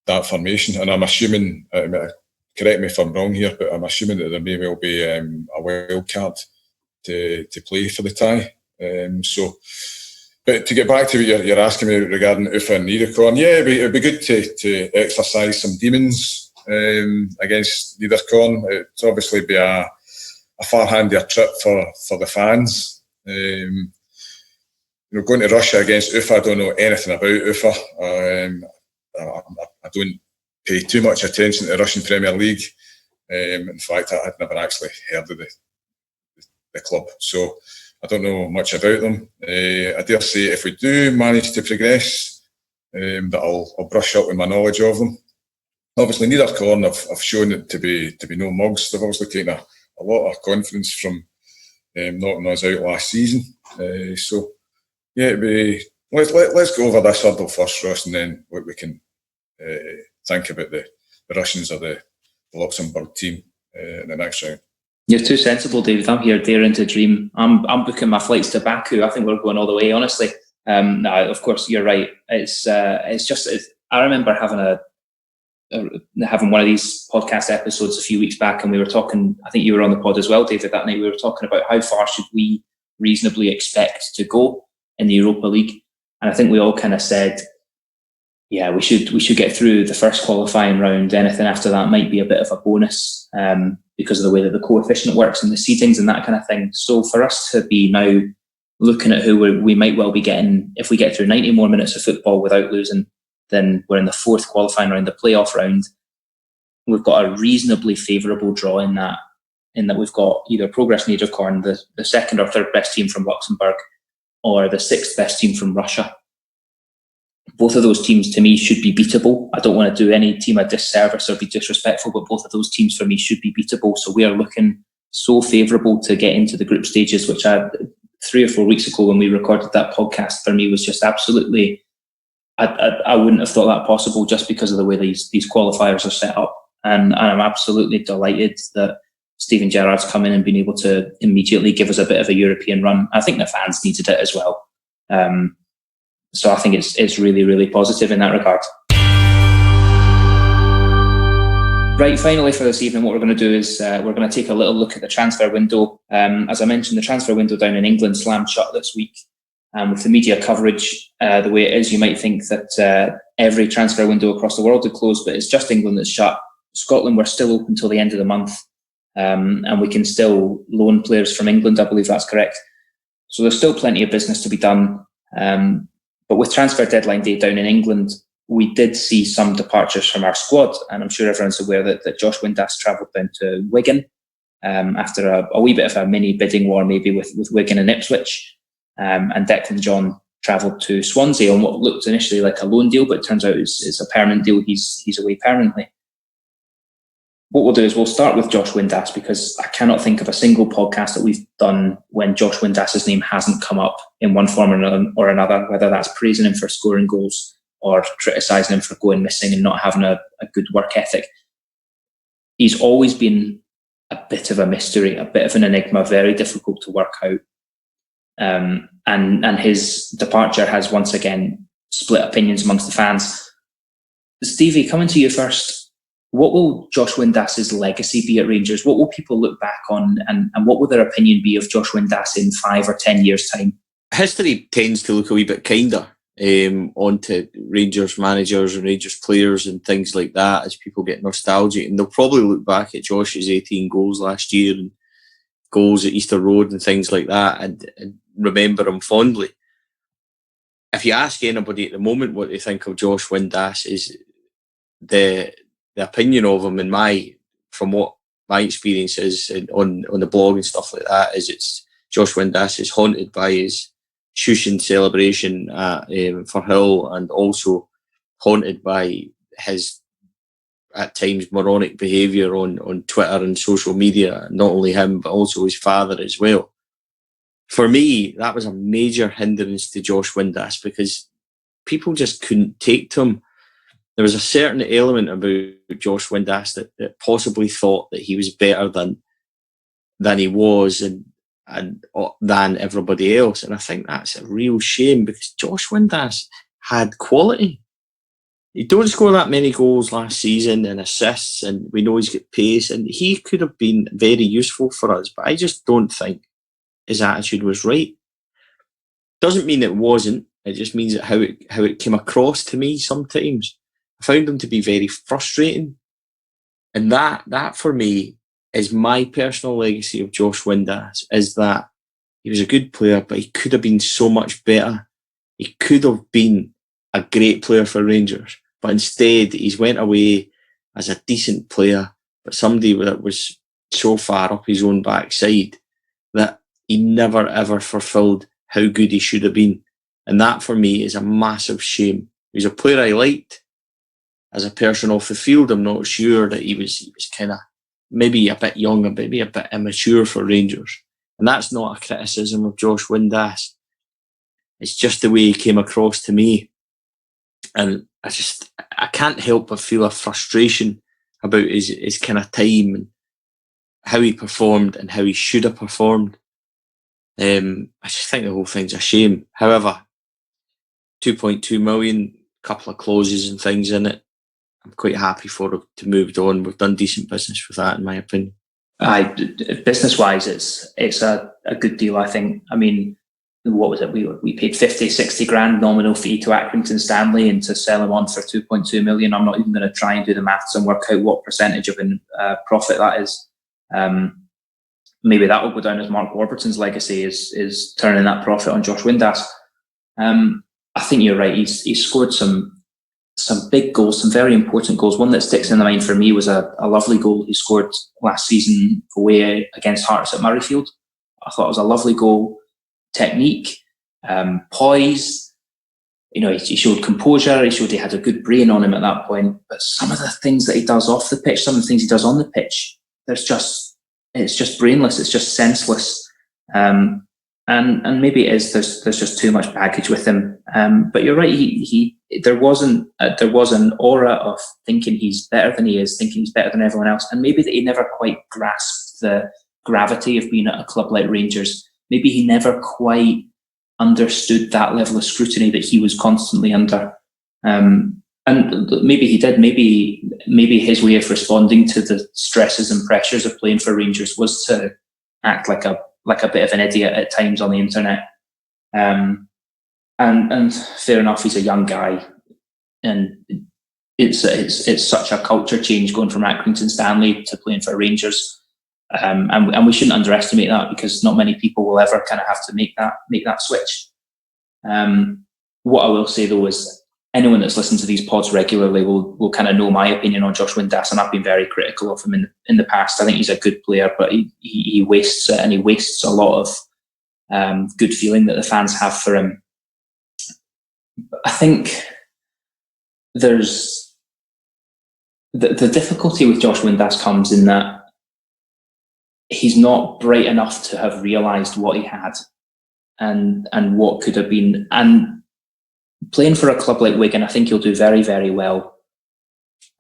[SPEAKER 2] that formation. And I'm assuming, correct me if I'm wrong here, but I'm assuming that there may well be a wild card to play for the tie. But to get back to what you're asking me regarding Ufa and Niederkorn, yeah, it'd be good to exercise some demons against Niederkorn. It'd obviously be a far handier trip for the fans. Going to Russia against Ufa, I don't know anything about Ufa. I don't pay too much attention to the Russian Premier League. In fact, I'd never actually heard of the club, so I don't know much about them. I dare say if we do manage to progress, that I'll brush up with my knowledge of them. Obviously, Niederkorn have shown it to be no mugs. They've obviously taken a lot of confidence from knocking us out last season. So yeah, let's go over this hurdle first, Ross, and then we can think about the Russians or the Luxembourg team in the next round.
[SPEAKER 1] You're too sensible, David. I'm here daring to dream. I'm booking my flights to Baku. I think we're going all the way, honestly. No, of course, you're right. It's just I remember having one of these podcast episodes a few weeks back, and we were talking, I think you were on the pod as well, David, that night. We were talking about how far should we reasonably expect to go in the Europa League. And I think we all kind of said, yeah, we should get through the first qualifying round. Anything after that might be a bit of a bonus, because of the way that the coefficient works and the seedings and that kind of thing. So for us to be now looking at who we might well be getting, if we get through 90 more minutes of football without losing, then we're in the fourth qualifying round, the playoff round. We've got a reasonably favourable draw in that we've got either Progress Niederkorn, the second or third best team from Luxembourg, or the sixth best team from Russia. Both of those teams, to me, should be beatable. I don't want to do any team a disservice or be disrespectful, but both of those teams, for me, should be beatable. So we are looking so favourable to get into the group stages, which 3 or 4 weeks ago when we recorded that podcast, for me was just absolutely... I wouldn't have thought that possible just because of the way these qualifiers are set up. And I'm absolutely delighted that Steven Gerrard's come in and been able to immediately give us a bit of a European run. I think the fans needed it as well. So I think it's really, really positive in that regard. Right, finally for this evening, what we're going to do is we're going to take a little look at the transfer window. As I mentioned, the transfer window down in England slammed shut this week. With the media coverage the way it is, you might think that every transfer window across the world had closed, but it's just England that's shut. Scotland, we're still open till the end of the month. and we can still loan players from England. I believe that's correct. So there's still plenty of business to be done. But with transfer deadline day down in England, we did see some departures from our squad, and I'm sure everyone's aware that Josh Windass travelled down to Wigan after a wee bit of a mini bidding war, maybe with Wigan and Ipswich, and Declan John travelled to Swansea on what looked initially like a loan deal, but it turns out it's a permanent deal. He's away permanently. What we'll do is we'll start with Josh Windass, because I cannot think of a single podcast that we've done when Josh Windass's name hasn't come up in one form or another, whether that's praising him for scoring goals or criticising him for going missing and not having a good work ethic. He's always been a bit of a mystery, a bit of an enigma, very difficult to work out. And his departure has once again split opinions amongst the fans. Stevie, coming to you first, what will Josh Windass's legacy be at Rangers? What will people look back on, and what will their opinion be of Josh Windass in 5 or 10 years' time?
[SPEAKER 3] History tends to look a wee bit kinder onto Rangers managers and Rangers players and things like that as people get nostalgic, and they'll probably look back at Josh's 18 goals last year and goals at Easter Road and things like that and remember him fondly. If you ask anybody at the moment what they think of Josh Windass, is the opinion of him, from what my experience is on the blog and stuff like that, is it's Josh Windass is haunted by his Shushin celebration for Hill, and also haunted by his at times moronic behaviour on Twitter and social media. Not only him, but also his father as well. For me, that was a major hindrance to Josh Windass, because people just couldn't take to him. There was a certain element about Josh Windass that possibly thought that he was better than he was and than everybody else. And I think that's a real shame, because Josh Windass had quality. He don't score that many goals last season and assists, and we know he's got pace, and he could have been very useful for us, but I just don't think his attitude was right. Doesn't mean it wasn't. It just means that how it came across to me sometimes. I found him to be very frustrating. And that for me is my personal legacy of Josh Windass, is that he was a good player, but he could have been so much better. He could have been a great player for Rangers, but instead he's went away as a decent player, but somebody that was so far up his own backside that he never ever fulfilled how good he should have been. And that for me is a massive shame. He was a player I liked. As a person off the field, I'm not sure that he was kind of maybe a bit young, and maybe a bit immature for Rangers. And that's not a criticism of Josh Windass. It's just the way he came across to me. And I can't help but feel a frustration about his kind of time and how he performed and how he should have performed. I just think the whole thing's a shame. However, 2.2 million, couple of clauses and things in it. I'm quite happy for him to move on. We've done decent business with that, in my opinion.
[SPEAKER 1] Business-wise, it's a good deal, I think. I mean, what was it? We paid 50, 60 grand nominal fee to Accrington Stanley, and to sell him on for 2.2 million. I'm not even going to try and do the maths and work out what percentage of profit that is. Maybe that will go down as Mark Warburton's legacy, is turning that profit on Josh Windass. I think you're right. He's scored some big goals, some very important goals. One that sticks in the mind for me was a lovely goal he scored last season away against Hearts at Murrayfield. I thought it was a lovely goal. Technique, poise. You know, he showed composure. He showed he had a good brain on him at that point. But some of the things that he does off the pitch, some of the things he does on the pitch, it's just brainless. It's just senseless. And maybe it is. There's just too much baggage with him. But you're right. There was an aura of thinking he's better than he is, thinking he's better than everyone else, and maybe that he never quite grasped the gravity of being at a club like Rangers. Maybe he never quite understood that level of scrutiny that he was constantly under. And maybe he did. Maybe his way of responding to the stresses and pressures of playing for Rangers was to act like a bit of an idiot at times on the internet. And fair enough, he's a young guy, and it's such a culture change going from Accrington Stanley to playing for Rangers. And we shouldn't underestimate that, because not many people will ever kind of have to make that switch. What I will say though is, anyone that's listened to these pods regularly will kind of know my opinion on Josh Windass, and I've been very critical of him in the past. I think he's a good player, but he wastes it, and he wastes a lot of good feeling that the fans have for him. I think there's the difficulty with Josh Windass comes in that he's not bright enough to have realised what he had and what could have been. And playing for a club like Wigan, I think he'll do very, very well.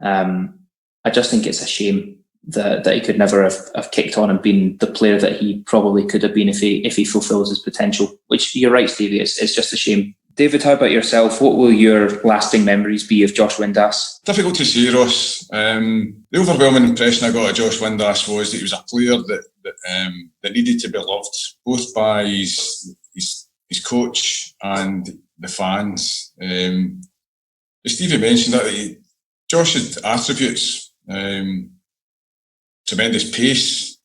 [SPEAKER 1] I just think it's a shame that he could never have kicked on and been the player that he probably could have been if he fulfills his potential. Which, you're right, Stevie, it's just a shame. David, how about yourself? What will your lasting memories be of Josh Windass?
[SPEAKER 2] Difficult to say, Ross. The overwhelming impression I got of Josh Windass was that he was a player that needed to be loved, both by his coach and the fans. As Stevie mentioned, that Josh had attributes: tremendous pace,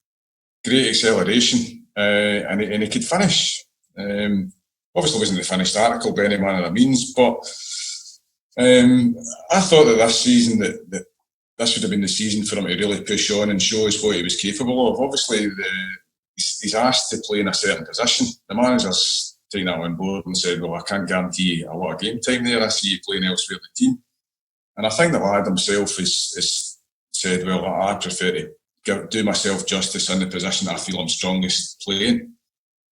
[SPEAKER 2] great acceleration, and he could finish. Obviously wasn't the finished article by any manner of means, but I thought that this season that this would have been the season for him to really push on and show us what he was capable of. Obviously, he's asked to play in a certain position. The manager's taken that on board and said, well, I can't guarantee a lot of game time there. I see you playing elsewhere in the team. And I think the lad himself has said, well, I prefer to do myself justice in the position that I feel I'm strongest playing.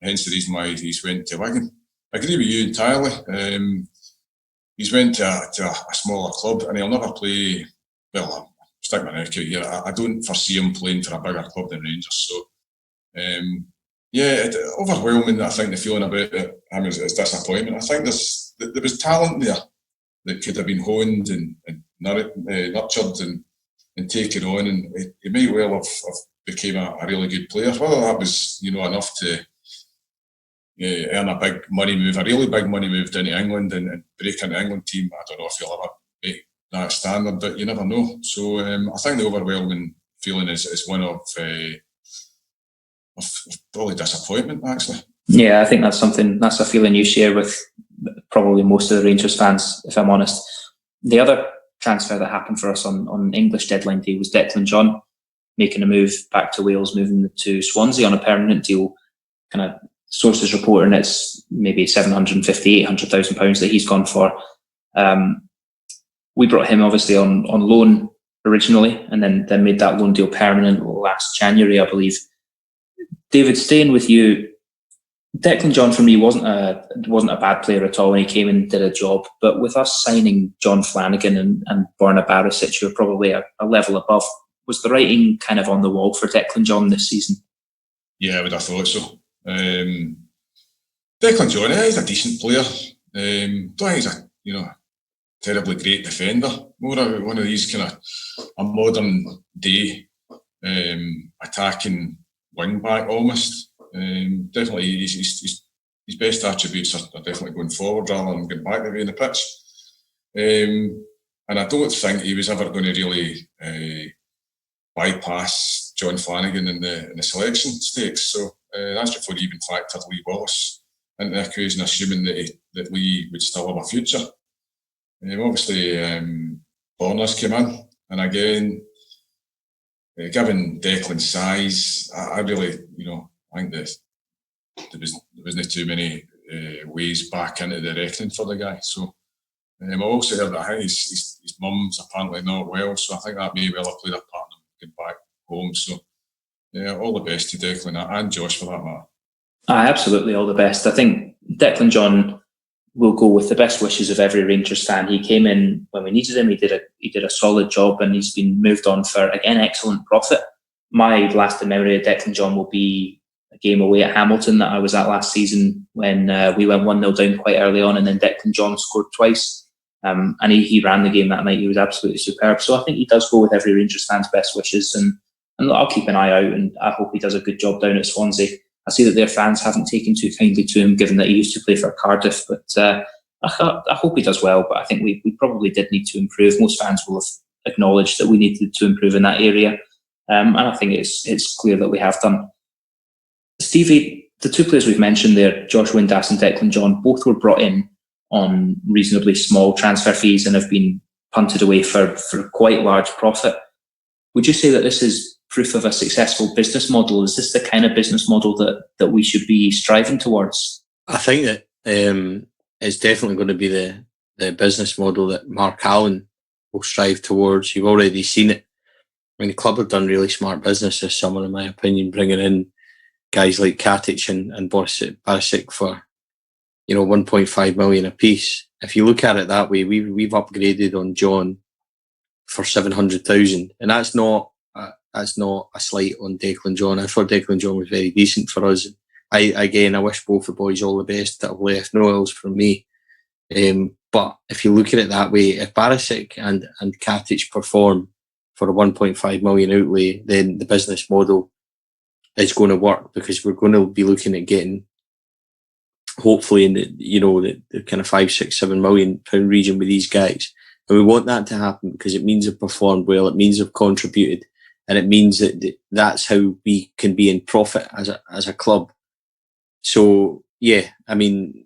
[SPEAKER 2] Hence the reason why he's went to Wigan. I agree with you entirely. He's went to a smaller club, and he'll never play. Well, I'll stick my neck out here. I don't foresee him playing for a bigger club than Rangers. So, overwhelming. I think the feeling about him is disappointment. I think there was talent there that could have been honed and nurtured and taken on, and he may well have became a really good player. Whether that was enough to earn a big money move, a really big money move down to England and break into the England team, I don't know if he'll ever make that standard, but you never know. So I think the overwhelming feeling is one of probably disappointment, actually.
[SPEAKER 1] Yeah, I think that's a feeling you share with probably most of the Rangers fans, if I'm honest. The other transfer that happened for us on English deadline day was Declan John making a move back to Wales, moving to Swansea on a permanent deal. Kind of sources reporting it's maybe £750,000, £800,000 that he's gone for. We brought him obviously on loan originally, and then made that loan deal permanent last January, I believe. David, staying with you, Declan John for me wasn't a bad player at all when he came and did a job. But with us signing John Flanagan and Borna Barisic, who are probably a level above, was the writing kind of on the wall for Declan John this season? Yeah,
[SPEAKER 2] I would have thought so. Declan John, he's a decent player. Don't think he's a terribly great defender. More one of these kind of a modern day attacking wing back almost. Definitely, his best attributes are definitely going forward rather than going back the way in the pitch. And I don't think he was ever going to really bypass John Flanagan in the selection stakes. So that's before he even factored Lee Wallace into the equation, assuming that Lee would still have a future. Obviously, Borna's came in, and again, given Declan's size, I really, I think there wasn't too many ways back into the reckoning for the guy. So I also heard that I think his mum's apparently not well, so I think that may well have played a part in him getting back home. So yeah, all the best to Declan and Josh for that matter.
[SPEAKER 1] Absolutely, all the best. I think Declan John will go with the best wishes of every Rangers fan. He came in when we needed him. He did a solid job, and he's been moved on for, again, excellent profit. My lasting memory of Declan John will be a game away at Hamilton that I was at last season when we went 1-0 down quite early on, and then Declan John scored twice. And he ran the game that night. He was absolutely superb. So I think he does go with every Rangers fan's best wishes, and I'll keep an eye out, and I hope he does a good job down at Swansea. I see that their fans haven't taken too kindly to him, given that he used to play for Cardiff, but I hope he does well. But I think we probably did need to improve. Most fans will have acknowledged that we needed to improve in that area. and I think it's clear that we have done. Stevie, the two players we've mentioned there, Josh Windass and Declan John, both were brought in on reasonably small transfer fees and have been punted away for quite large profit. Would you say that this is proof of a successful business model? Is this the kind of business model that we should be striving towards?
[SPEAKER 3] I think that it's definitely going to be the business model that Mark Allen will strive towards. You've already seen it. I mean, the club have done really smart business this summer, in my opinion, bringing in guys like Katic and Barisic for 1.5 million apiece. If you look at it that way, we've upgraded on John for 700,000, and that's not a slight on Declan John. I thought Declan John was very decent for us. I wish both the boys all the best that have left. No ills from me. But if you look at it that way, if Barisic and Katic perform for a 1.5 million outlay, then the business model is going to work, because we're going to be looking at getting, hopefully, in the kind of 5, 6, 7 million pound region with these guys. And we want that to happen because it means they've performed well, it means they've contributed, and it means that that's how we can be in profit as a club. So, yeah, I mean,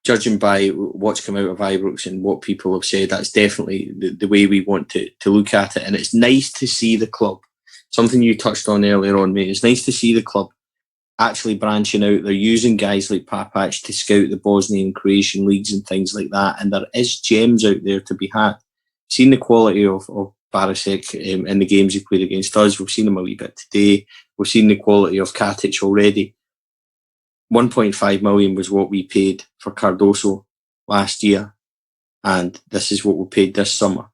[SPEAKER 3] judging by what's come out of Ibrox and what people have said, that's definitely the way we want to look at it. And it's nice to see the club, something you touched on earlier on, mate, it's nice to see the club actually branching out. They're using guys like Papac to scout the Bosnian and Croatian leagues and things like that. And there is gems out there to be had. Seen the quality of Barisic in the games he played against us. We've seen him a wee bit today. We've seen the quality of Katic already. 1.5 million was what we paid for Cardoso last year, and this is what we paid this summer.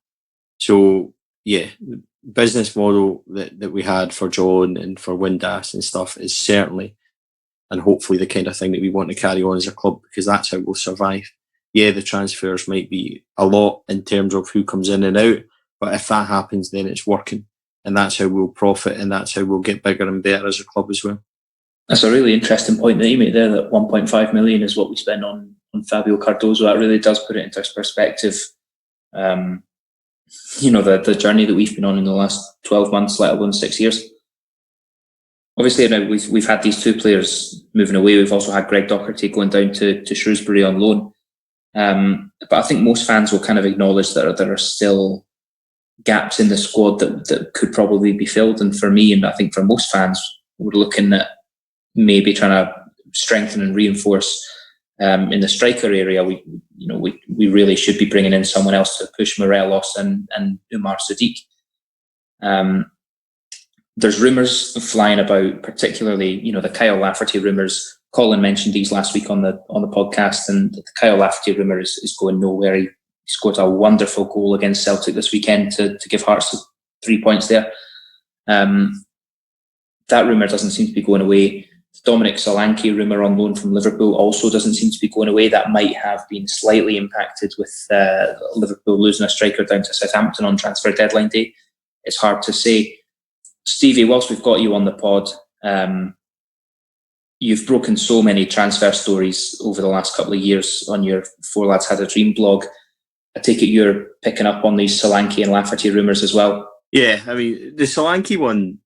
[SPEAKER 3] So, yeah, the business model that we had for John and for Windass and stuff is certainly and hopefully the kind of thing that we want to carry on as a club, because that's how we'll survive. Yeah, the transfers might be a lot in terms of who comes in and out, but if that happens, then it's working, and that's how we'll profit, and that's how we'll get bigger and better as a club as well.
[SPEAKER 1] That's a really interesting point that you made there, that 1.5 million is what we spend on Fabio Cardoso. That really does put it into perspective. The journey that we've been on in the last 12 months, let alone 6 years. Obviously, now we've had these two players moving away. We've also had Greg Docherty going down to Shrewsbury on loan. But I think most fans will kind of acknowledge that there are still gaps in the squad that could probably be filled. And for me, and I think for most fans, we're looking at maybe trying to strengthen and reinforce in the striker area. We really should be bringing in someone else to push Morelos and Umar Sadiq. There's rumours flying about, particularly the Kyle Lafferty rumours. Colin mentioned these last week on the podcast, and the Kyle Lafferty rumour is going nowhere. He scored a wonderful goal against Celtic this weekend to give Hearts 3 points there. That rumour doesn't seem to be going away. The Dominic Solanke rumour on loan from Liverpool also doesn't seem to be going away. That might have been slightly impacted with Liverpool losing a striker down to Southampton on transfer deadline day. It's hard to say. Stevie, whilst we've got you on the pod, you've broken so many transfer stories over the last couple of years on your Four Lads Had a Dream blog. I take it you're picking up on these Solanke and Lafferty rumours as well?
[SPEAKER 3] Yeah, I mean, the Solanke one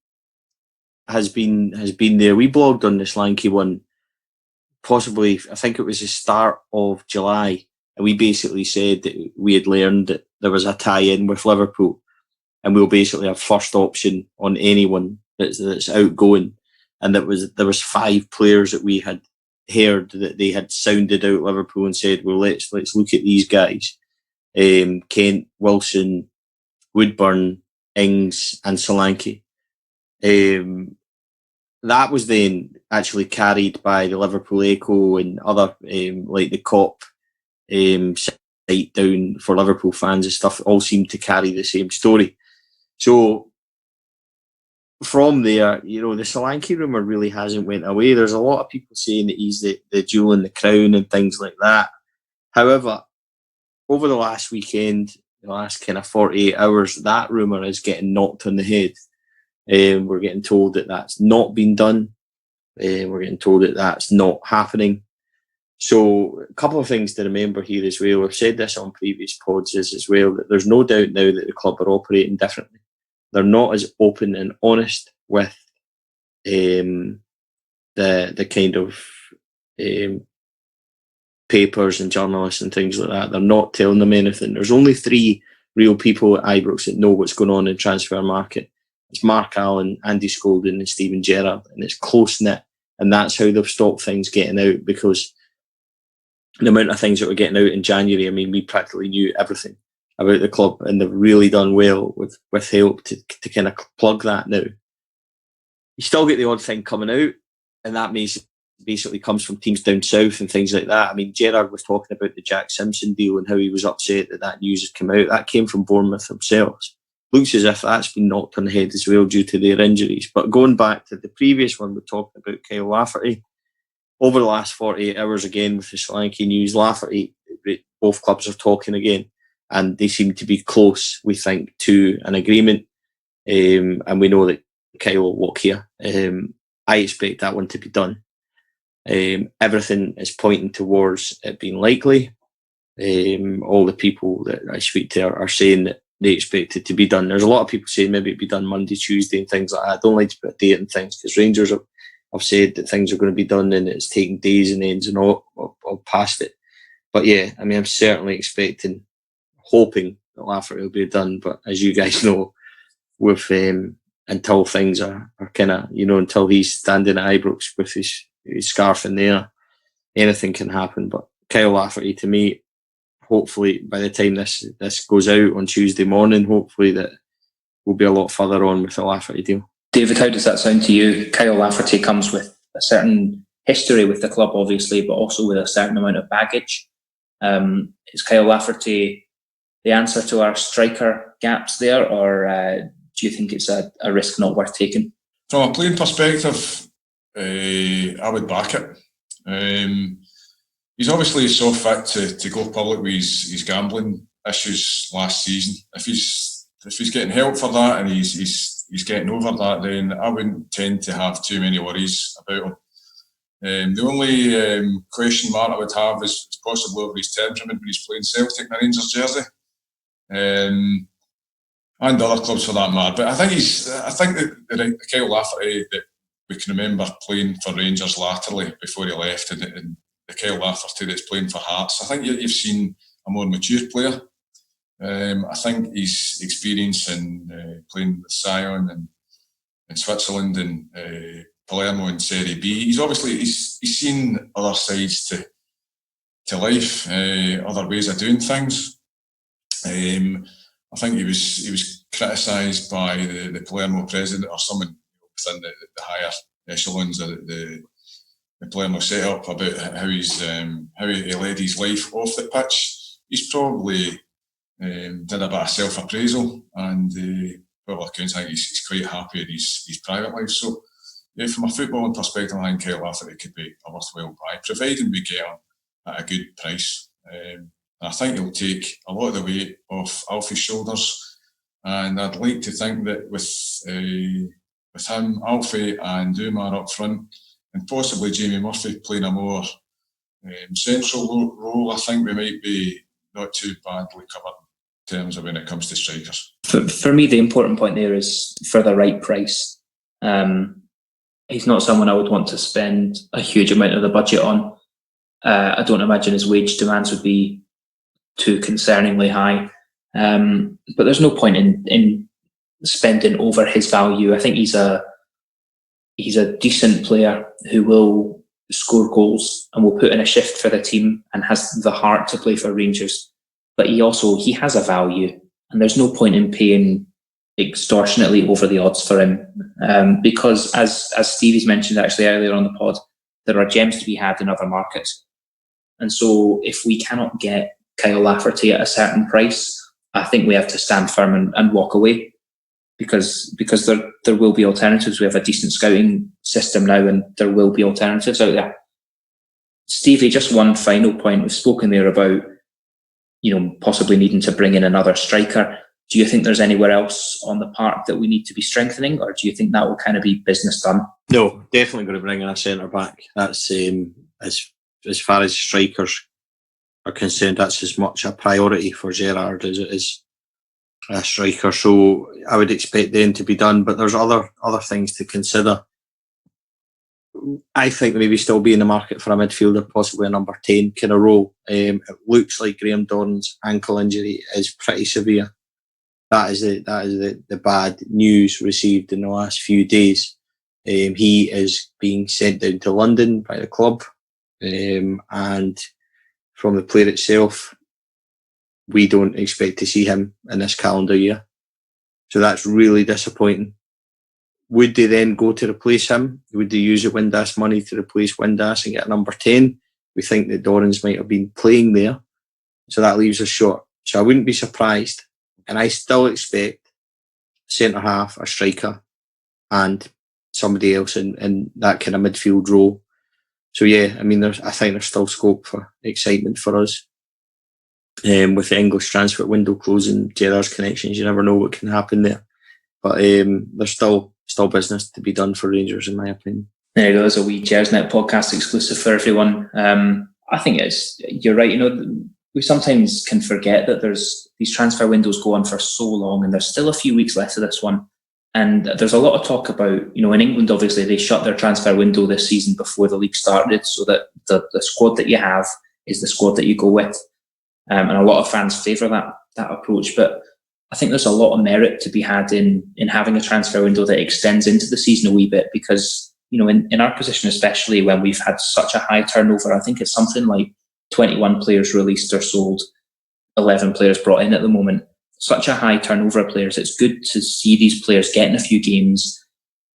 [SPEAKER 3] has been there. We blogged on the Solanke one possibly, I think it was the start of July, and we basically said that we had learned that there was a tie-in with Liverpool, and we'll basically have first option on anyone that's outgoing. And there was 5 players that we had heard that they had sounded out Liverpool and said, well, let's look at these guys. Kent, Wilson, Woodburn, Ings and Solanke. That was then actually carried by the Liverpool Echo and other, like the COP site down for Liverpool fans and stuff, all seemed to carry the same story. So from there, the Solanke rumour really hasn't went away. There's a lot of people saying that he's the jewel in the crown and things like that. However, over the last weekend, the last kind of 48 hours, that rumour is getting knocked on the head. We're getting told that that's not been done. We're getting told that that's not happening. So a couple of things to remember here as well. We've said this on previous pods as well, that there's no doubt now that the club are operating differently. they're not as open and honest with the kind of papers and journalists and things like that. They're not telling them anything. There's only 3 real people at Ibrox that know what's going on in transfer market. It's Mark Allen, Andy Skolden and Stephen Gerrard, and it's close-knit, and that's how they've stopped things getting out, because the amount of things that were getting out in January, I mean, we practically knew everything about the club, and they've really done well with help to kind of plug that now. You still get the odd thing coming out, and that means basically comes from teams down south and things like that. I mean, Gerrard was talking about the Jack Simpson deal and how he was upset that news had come out. That came from Bournemouth themselves. Looks as if that's been knocked on the head as well due to their injuries. But going back to the previous one, we're talking about Kyle Lafferty. Over the last 48 hours, again, with the Solanke news, Lafferty, both clubs are talking again, and they seem to be close, we think, to an agreement. And we know that Kyle will walk here. I expect that one to be done. Everything is pointing towards it being likely. All the people that I speak to are saying that they expect it to be done. There's a lot of people saying maybe it'd be done Monday, Tuesday and things like that. I don't like to put a date and things, because Rangers have said that things are going to be done and it's taking days and ends and all past it. But yeah, I mean, I'm certainly expecting, hoping that Lafferty will be done. But as you guys know, with until things are kind of, until he's standing at Ibrox with his scarf in the air, anything can happen. But Kyle Lafferty, to me, hopefully by the time this goes out on Tuesday morning, hopefully that we'll be a lot further on with the Lafferty deal.
[SPEAKER 1] David, how does that sound to you? Kyle Lafferty comes with a certain history with the club, obviously, but also with a certain amount of baggage. Is Kyle Lafferty the answer to our striker gaps there, or do you think it's a risk not worth taking?
[SPEAKER 2] From a playing perspective, I would back it. He's obviously so fit to go public with his gambling issues last season. If he's getting help for that and he's getting over that, then I wouldn't tend to have too many worries about him. The only question mark I would have is possibly over his temperament when he's playing Celtic in a Rangers jersey, and other clubs for that matter. But I think that Kyle Lafferty that we can remember playing for Rangers laterally before he left, and the Kyle Lafferty that's playing for Hearts, I think you've seen a more mature player. I think his experience in playing with Sion and in Switzerland and Palermo in Serie B, he's seen other sides to life, other ways of doing things. I think he was criticised by the Palermo president or someone within the higher echelons of the Palermo setup about how he led his life off the pitch. He's probably did a bit of self-appraisal, and by all accounts, I think he's quite happy in his private life. So, yeah, from a footballing perspective, I think Kyle Lafferty could be a worthwhile buy, providing we get him at a good price. And I think he'll take a lot of the weight off Alfie's shoulders, and I'd like to think that with him, Alfie and Umar up front, and possibly Jamie Murphy playing a more central role, I think we might be not too badly covered in terms of when it comes to strikers.
[SPEAKER 1] For me, the important point there is for the right price. He's not someone I would want to spend a huge amount of the budget on. I don't imagine his wage demands would be too concerningly high. But there's no point in spending over his value. I think he's a decent player who will score goals and will put in a shift for the team and has the heart to play for Rangers. But he has a value, and there's no point in paying extortionately over the odds for him, because as Stevie's mentioned actually earlier on the pod, there are gems to be had in other markets. And so if we cannot get Kyle Lafferty at a certain price, I think we have to stand firm and walk away, because there will be alternatives. We have a decent scouting system now, and there will be alternatives out there. Stevie, just one final point. We've spoken there about possibly needing to bring in another striker. Do you think there's anywhere else on the park that we need to be strengthening, or do you think that will kind of be business done?
[SPEAKER 3] No, definitely going to bring in a centre back. That's as far as strikers are concerned, that's as much a priority for Gerrard as it is a striker, so I would expect them to be done. But there's other things to consider. I think maybe still be in the market for a midfielder, possibly a number 10 kind of role. It looks like Graham Dorran's ankle injury is pretty severe. That is the bad news received in the last few days. He is being sent down to London by the club, and from the player itself, we don't expect to see him in this calendar year. So that's really disappointing. Would they then go to replace him? Would they use the Windass money to replace Windass and get a number 10? We think that Dorrans might have been playing there. So that leaves us short. So I wouldn't be surprised. And I still expect a centre-half, a striker, and somebody else in that kind of midfield role. So yeah, I mean, I think there's still scope for excitement for us. With the English transfer window closing, Gerrard's connections, you never know what can happen there. But there's still business to be done for Rangers, in my opinion.
[SPEAKER 1] There you go. There's a wee Gersnet podcast exclusive for everyone. I think you're right. You know, we sometimes can forget that there's these transfer windows go on for so long, and there's still a few weeks left of this one. And there's a lot of talk about, you know, in England, obviously they shut their transfer window this season before the league started, so that the squad that you have is the squad that you go with. And a lot of fans favour that approach. But I think there's a lot of merit to be had in having a transfer window that extends into the season a wee bit, because, you know, in our position, especially when we've had such a high turnover, I think it's something like 21 players released or sold, 11 players brought in at the moment. Such a high turnover of players. It's good to see these players getting a few games,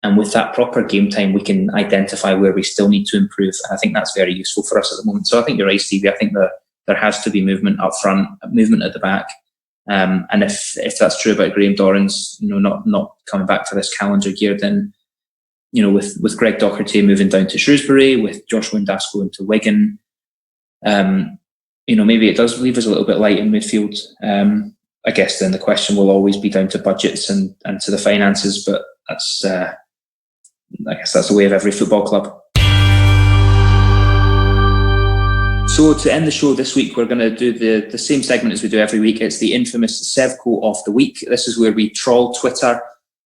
[SPEAKER 1] and with that proper game time, we can identify where we still need to improve. And I think that's very useful for us at the moment. So I think you're right, Stevie. I think there has to be movement up front, movement at the back. And if that's true about Graham Dorrans, you know, not coming back for this calendar year, then, you know, with Greg Docherty moving down to Shrewsbury, with Josh Windass going to Wigan, you know, maybe it does leave us a little bit light in midfield. I guess then the question will always be down to budgets and to the finances, but that's I guess that's the way of every football club. So to end the show this week, we're going to do the same segment as we do every week. It's the infamous Sevco of the Week. This is where we trawl Twitter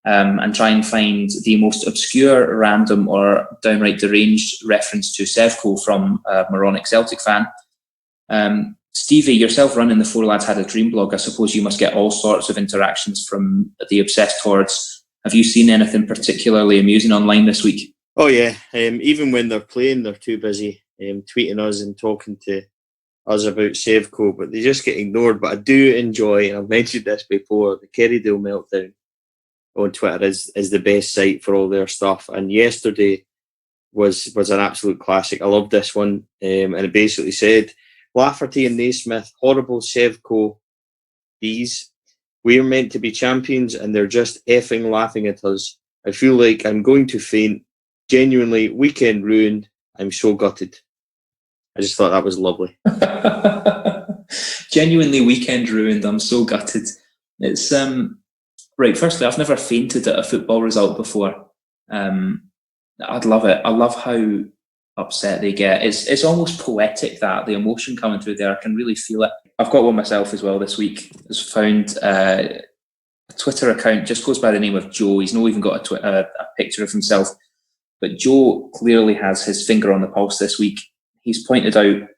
[SPEAKER 1] and try and find the most obscure, random or downright deranged reference to Sevco from a moronic Celtic fan. Stevie, yourself running the Four Lads Had a Dream blog, I suppose you must get all sorts of interactions from the obsessed hordes. Have you seen anything particularly amusing online this week?
[SPEAKER 3] Oh yeah, even when they're playing, they're too busy tweeting us and talking to us about Sevco, but they just get ignored. But I do enjoy, and I've mentioned this before, the Kerrydale Meltdown on Twitter is the best site for all their stuff. And yesterday was an absolute classic. I loved this one, and it basically said, Lafferty and Naismith, horrible Sevco, these. We're meant to be champions and they're just effing laughing at us. I feel like I'm going to faint. Genuinely, weekend ruined. I'm so gutted. I just thought that was lovely.
[SPEAKER 1] Genuinely weekend ruined. I'm so gutted. It's right. Firstly, I've never fainted at a football result before. I'd love it. I love how upset they get. It's almost poetic, that the emotion coming through there. I can really feel it. I've got one myself as well this week. Has found a Twitter account, just goes by the name of Joe. He's not even got a picture of himself, but Joe clearly has his finger on the pulse this week. He's pointed out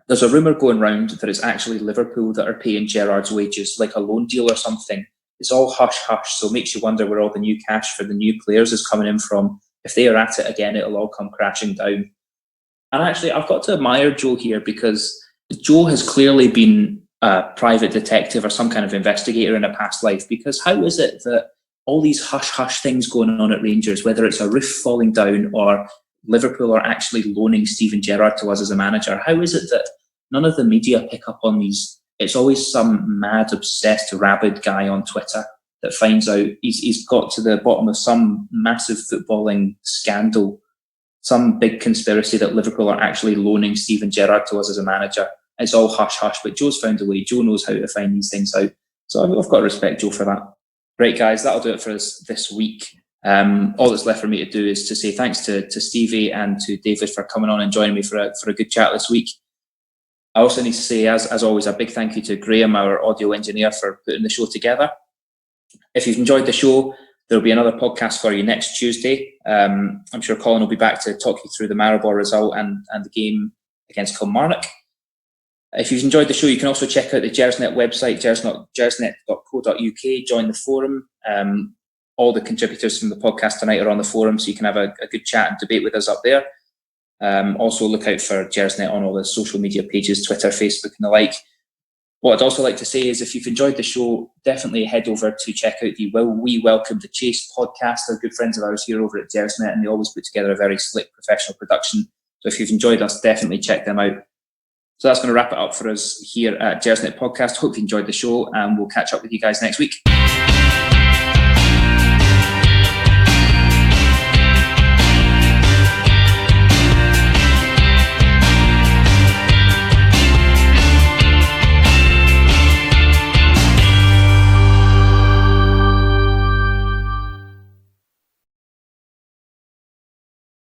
[SPEAKER 1] there's a rumour going round that it's actually Liverpool that are paying Gerrard's wages, like a loan deal or something. It's all hush-hush, so it makes you wonder where all the new cash for the new players is coming in from. If they are at it again, it'll all come crashing down. And actually, I've got to admire Joe here, because Joe has clearly been a private detective or some kind of investigator in a past life, because how is it that all these hush-hush things going on at Rangers, whether it's a roof falling down or Liverpool are actually loaning Steven Gerrard to us as a manager, how is it that none of the media pick up on these? It's always some mad, obsessed, rabid guy on Twitter that finds out he's got to the bottom of some massive footballing scandal, some big conspiracy that Liverpool are actually loaning Steven Gerrard to us as a manager. It's all hush-hush, but Joe's found a way. Joe knows how to find these things out. So I've got to respect Joe for that. Right, guys, that'll do it for us this week. All that's left for me to do is to say thanks to Stevie and to David for coming on and joining me for a good chat this week. I also need to say, as always, a big thank you to Graham, our audio engineer, for putting the show together. If you've enjoyed the show, there'll be another podcast for you next Tuesday. I'm sure Colin will be back to talk you through the Maribor result and the game against Kilmarnock. If you've enjoyed the show, you can also check out the Gersnet website, gersnet.co.uk, join the forum. All the contributors from the podcast tonight are on the forum, so you can have a good chat and debate with us up there. Also look out for Gersnet on all the social media pages, Twitter, Facebook and the like. What I'd also like to say is if you've enjoyed the show, definitely head over to check out the We Welcome the Chase podcast. They're good friends of ours here over at Gersnet, and they always put together a very slick professional production. So if you've enjoyed us, definitely check them out. So that's going to wrap it up for us here at Gersnet Podcast. Hope you enjoyed the show, and we'll catch up with you guys next week.